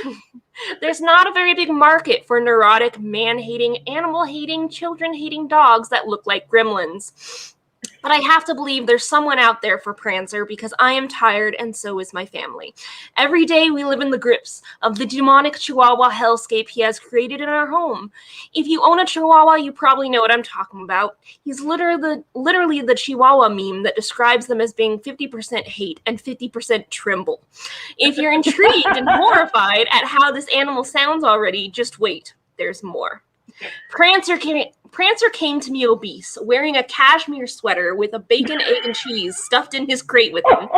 There's not a very big market for neurotic, man-hating, animal-hating, children-hating dogs that look like gremlins. But I have to believe there's someone out there for Prancer because I am tired and so is my family. Every day we live in the grips of the demonic Chihuahua hellscape he has created in our home. If you own a Chihuahua, you probably know what I'm talking about. He's literally the Chihuahua meme that describes them as being 50% hate and 50% tremble. If you're intrigued and horrified at how this animal sounds already, just wait. There's more. Prancer came to me obese, wearing a cashmere sweater with a bacon, egg, and cheese stuffed in his crate with him.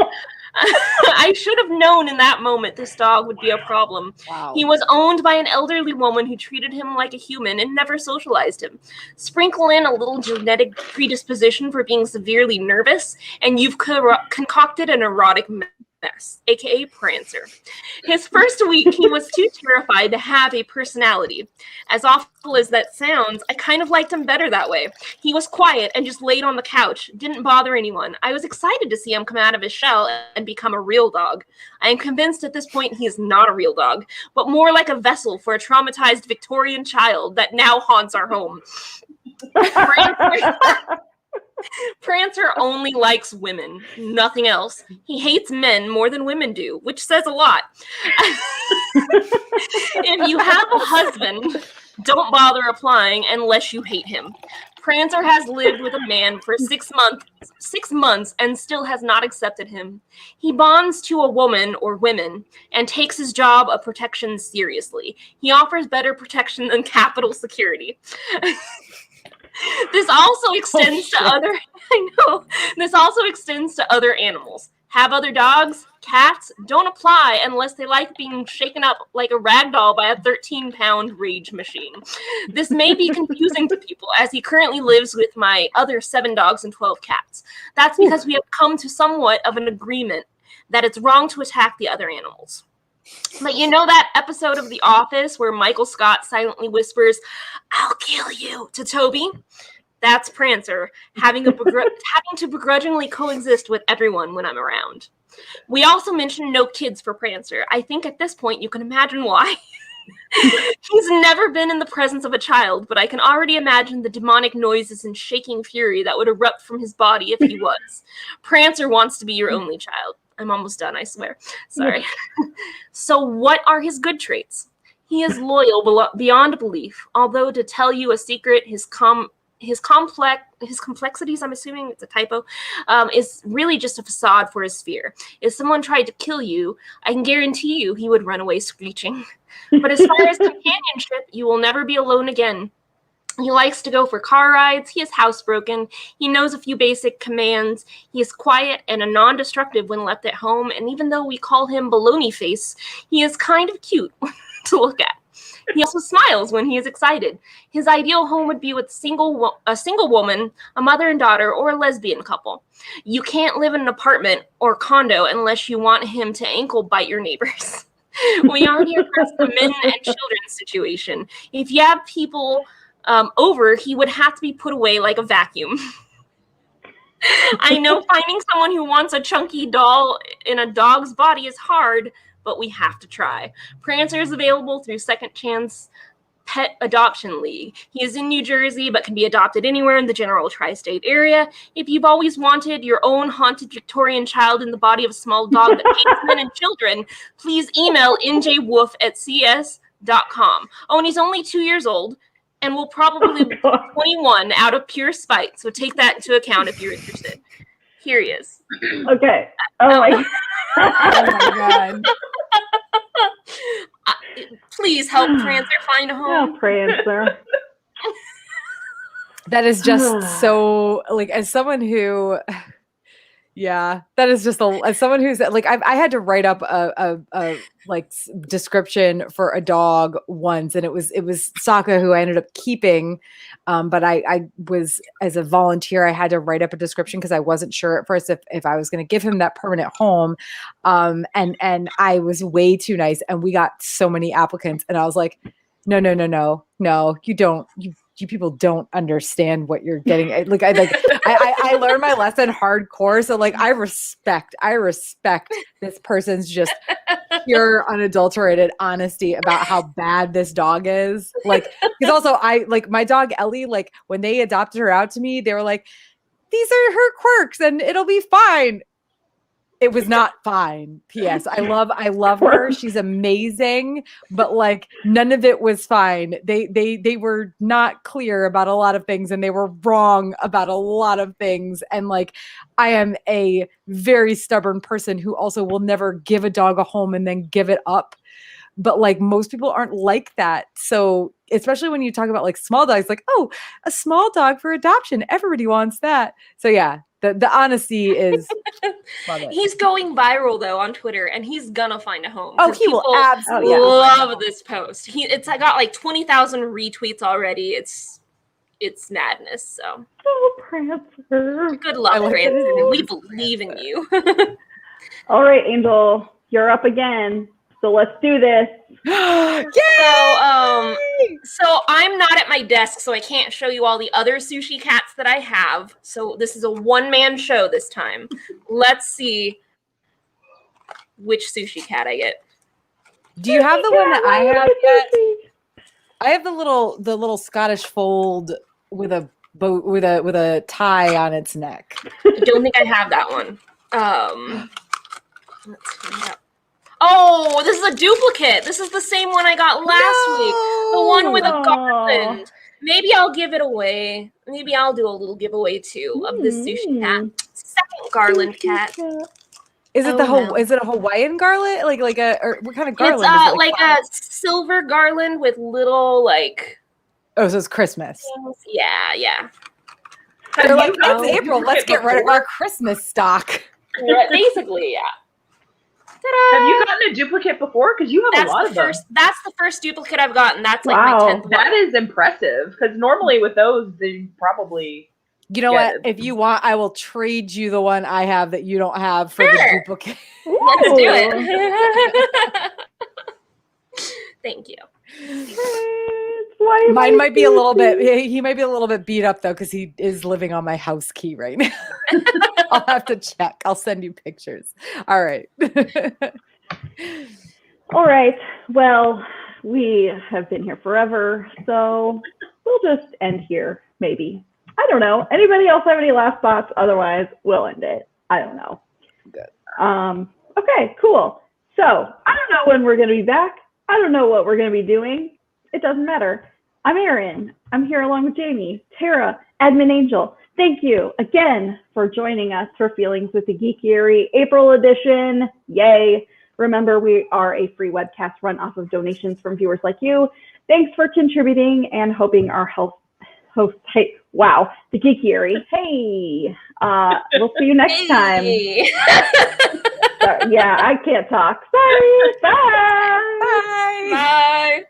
I should have known in that moment this dog would be a problem. Wow. He was owned by an elderly woman who treated him like a human and never socialized him. Sprinkle in a little genetic predisposition for being severely nervous, and you've concocted an erotic mess, aka Prancer. His first week, he was too terrified to have a personality. As awful as that sounds, I kind of liked him better that way. He was quiet and just laid on the couch, didn't bother anyone. I was excited to see him come out of his shell and become a real dog. I am convinced at this point he is not a real dog, but more like a vessel for a traumatized Victorian child that now haunts our home. Prancer only likes women, nothing else. He hates men more than women do, which says a lot. If you have a husband, don't bother applying unless you hate him. Prancer has lived with a man for 6 months and still has not accepted him. He bonds to a woman or women and takes his job of protection seriously. He offers better protection than Capitol Security. This also extends to other. I know. This also extends to other animals. Have other dogs, cats, don't apply unless they like being shaken up like a rag doll by a 13-pound rage machine. This may be confusing to people as he currently lives with my other 7 dogs and 12 cats. That's because we have come to somewhat of an agreement that it's wrong to attack the other animals. But you know that episode of The Office where Michael Scott silently whispers, "I'll kill you," to Toby? That's Prancer, having to begrudgingly coexist with everyone when I'm around. We also mentioned no kids for Prancer. I think at this point you can imagine why. He's never been in the presence of a child, but I can already imagine the demonic noises and shaking fury that would erupt from his body if he was. Prancer wants to be your only child. I'm almost done, I swear. Sorry. So what are his good traits? He is loyal beyond belief, although to tell you a secret, his complexities, I'm assuming it's a typo, is really just a facade for his fear. If someone tried to kill you, I can guarantee you he would run away screeching. But as far as companionship, you will never be alone again. He likes to go for car rides. He is housebroken. He knows a few basic commands. He is quiet and a non-destructive when left at home. And even though we call him Baloney Face, he is kind of cute to look at. He also smiles when he is excited. His ideal home would be with a single woman, a mother and daughter, or a lesbian couple. You can't live in an apartment or condo unless you want him to ankle bite your neighbors. We already addressed the men and children situation. If you have people over, he would have to be put away like a vacuum. I know finding someone who wants a chunky doll in a dog's body is hard, but we have to try. Prancer is available through Second Chance Pet Adoption League. He is in New Jersey, but can be adopted anywhere in the general tri-state area. If you've always wanted your own haunted Victorian child in the body of a small dog that hates men and children, please email njwolf@cs.com. Oh, and he's only 2 years old and will probably be 21 out of pure spite. So take that into account if you're interested. Here he is. Okay. Oh my God. Please help Prancer find a home. Oh, Prancer. That is just so, like, as someone who, Yeah, that is just as someone who's like, I had to write up a description for a dog once, and it was Sokka, who I ended up keeping. But I was, as a volunteer, I had to write up a description because I wasn't sure at first if I was going to give him that permanent home. And I was way too nice, and we got so many applicants, and I was like, no, you don't, you people don't understand what you're getting. I learned my lesson hardcore. So like, I respect this person's just pure unadulterated honesty about how bad this dog is. Like, because also I like my dog Ellie, like when they adopted her out to me, they were like, these are her quirks and it'll be fine. It was not fine. P.S. I love her. She's amazing, but like none of it was fine. They were not clear about a lot of things, and they were wrong about a lot of things. And like, I am a very stubborn person who also will never give a dog a home and then give it up. But like most people aren't like that. So especially when you talk about like small dogs, like, oh, a small dog for adoption. Everybody wants that. So yeah. The honesty is he's going viral though on Twitter, and he's gonna find a home. Oh, he will absolutely love this post. I got like 20,000 retweets already. It's madness. So Prancer. Good luck, Prancer. We believe in you. All right, Angel, you're up again. So let's do this. So I'm not at my desk, so I can't show you all the other sushi cats that I have. So this is a one-man show this time. Let's see which sushi cat I get. Do you have the one that I have yet? I have the little Scottish fold with a boat with a tie on its neck. I don't think I have that one. Let's find out. Oh, this is a duplicate. This is the same one I got last week. The one with a garland. Maybe I'll give it away. Maybe I'll do a little giveaway too of this sushi cat. Second garland cat. Is it is it a Hawaiian garland? Like a, or what kind of garland? It's like a silver garland with little like. Oh, so it's Christmas. Yeah. They're like, it's April. Let's get rid of our Christmas stock. Basically, yeah. Ta-da! Have you gotten a duplicate before? Because you have a lot of them. That's the first duplicate I've gotten. That's like my 10th one. That is impressive. Because normally with those, they probably. You know what? If you want, I will trade you the one I have that you don't have for the duplicate. Let's do it. Thank you. Mine might be a little bit. He might be a little bit beat up though, because he is living on my house key right now. I'll have to check. I'll send you pictures. All right. All right. Well, we have been here forever, so we'll just end here. Maybe. I don't know. Anybody else have any last thoughts? Otherwise, we'll end it. I don't know. Good. Okay. Cool. So I don't know when we're going to be back. I don't know what we're going to be doing. It doesn't matter. I'm Erin. I'm here along with Jamie, Tara, Admin Angel. Thank you again for joining us for Feelings with the Geekiary April edition. Yay. Remember, we are a free webcast run off of donations from viewers like you. Thanks for contributing and hoping our host, hey, wow, the Geekiary. Hey, we'll see you next time. Yeah, I can't talk. Sorry. Bye. Bye.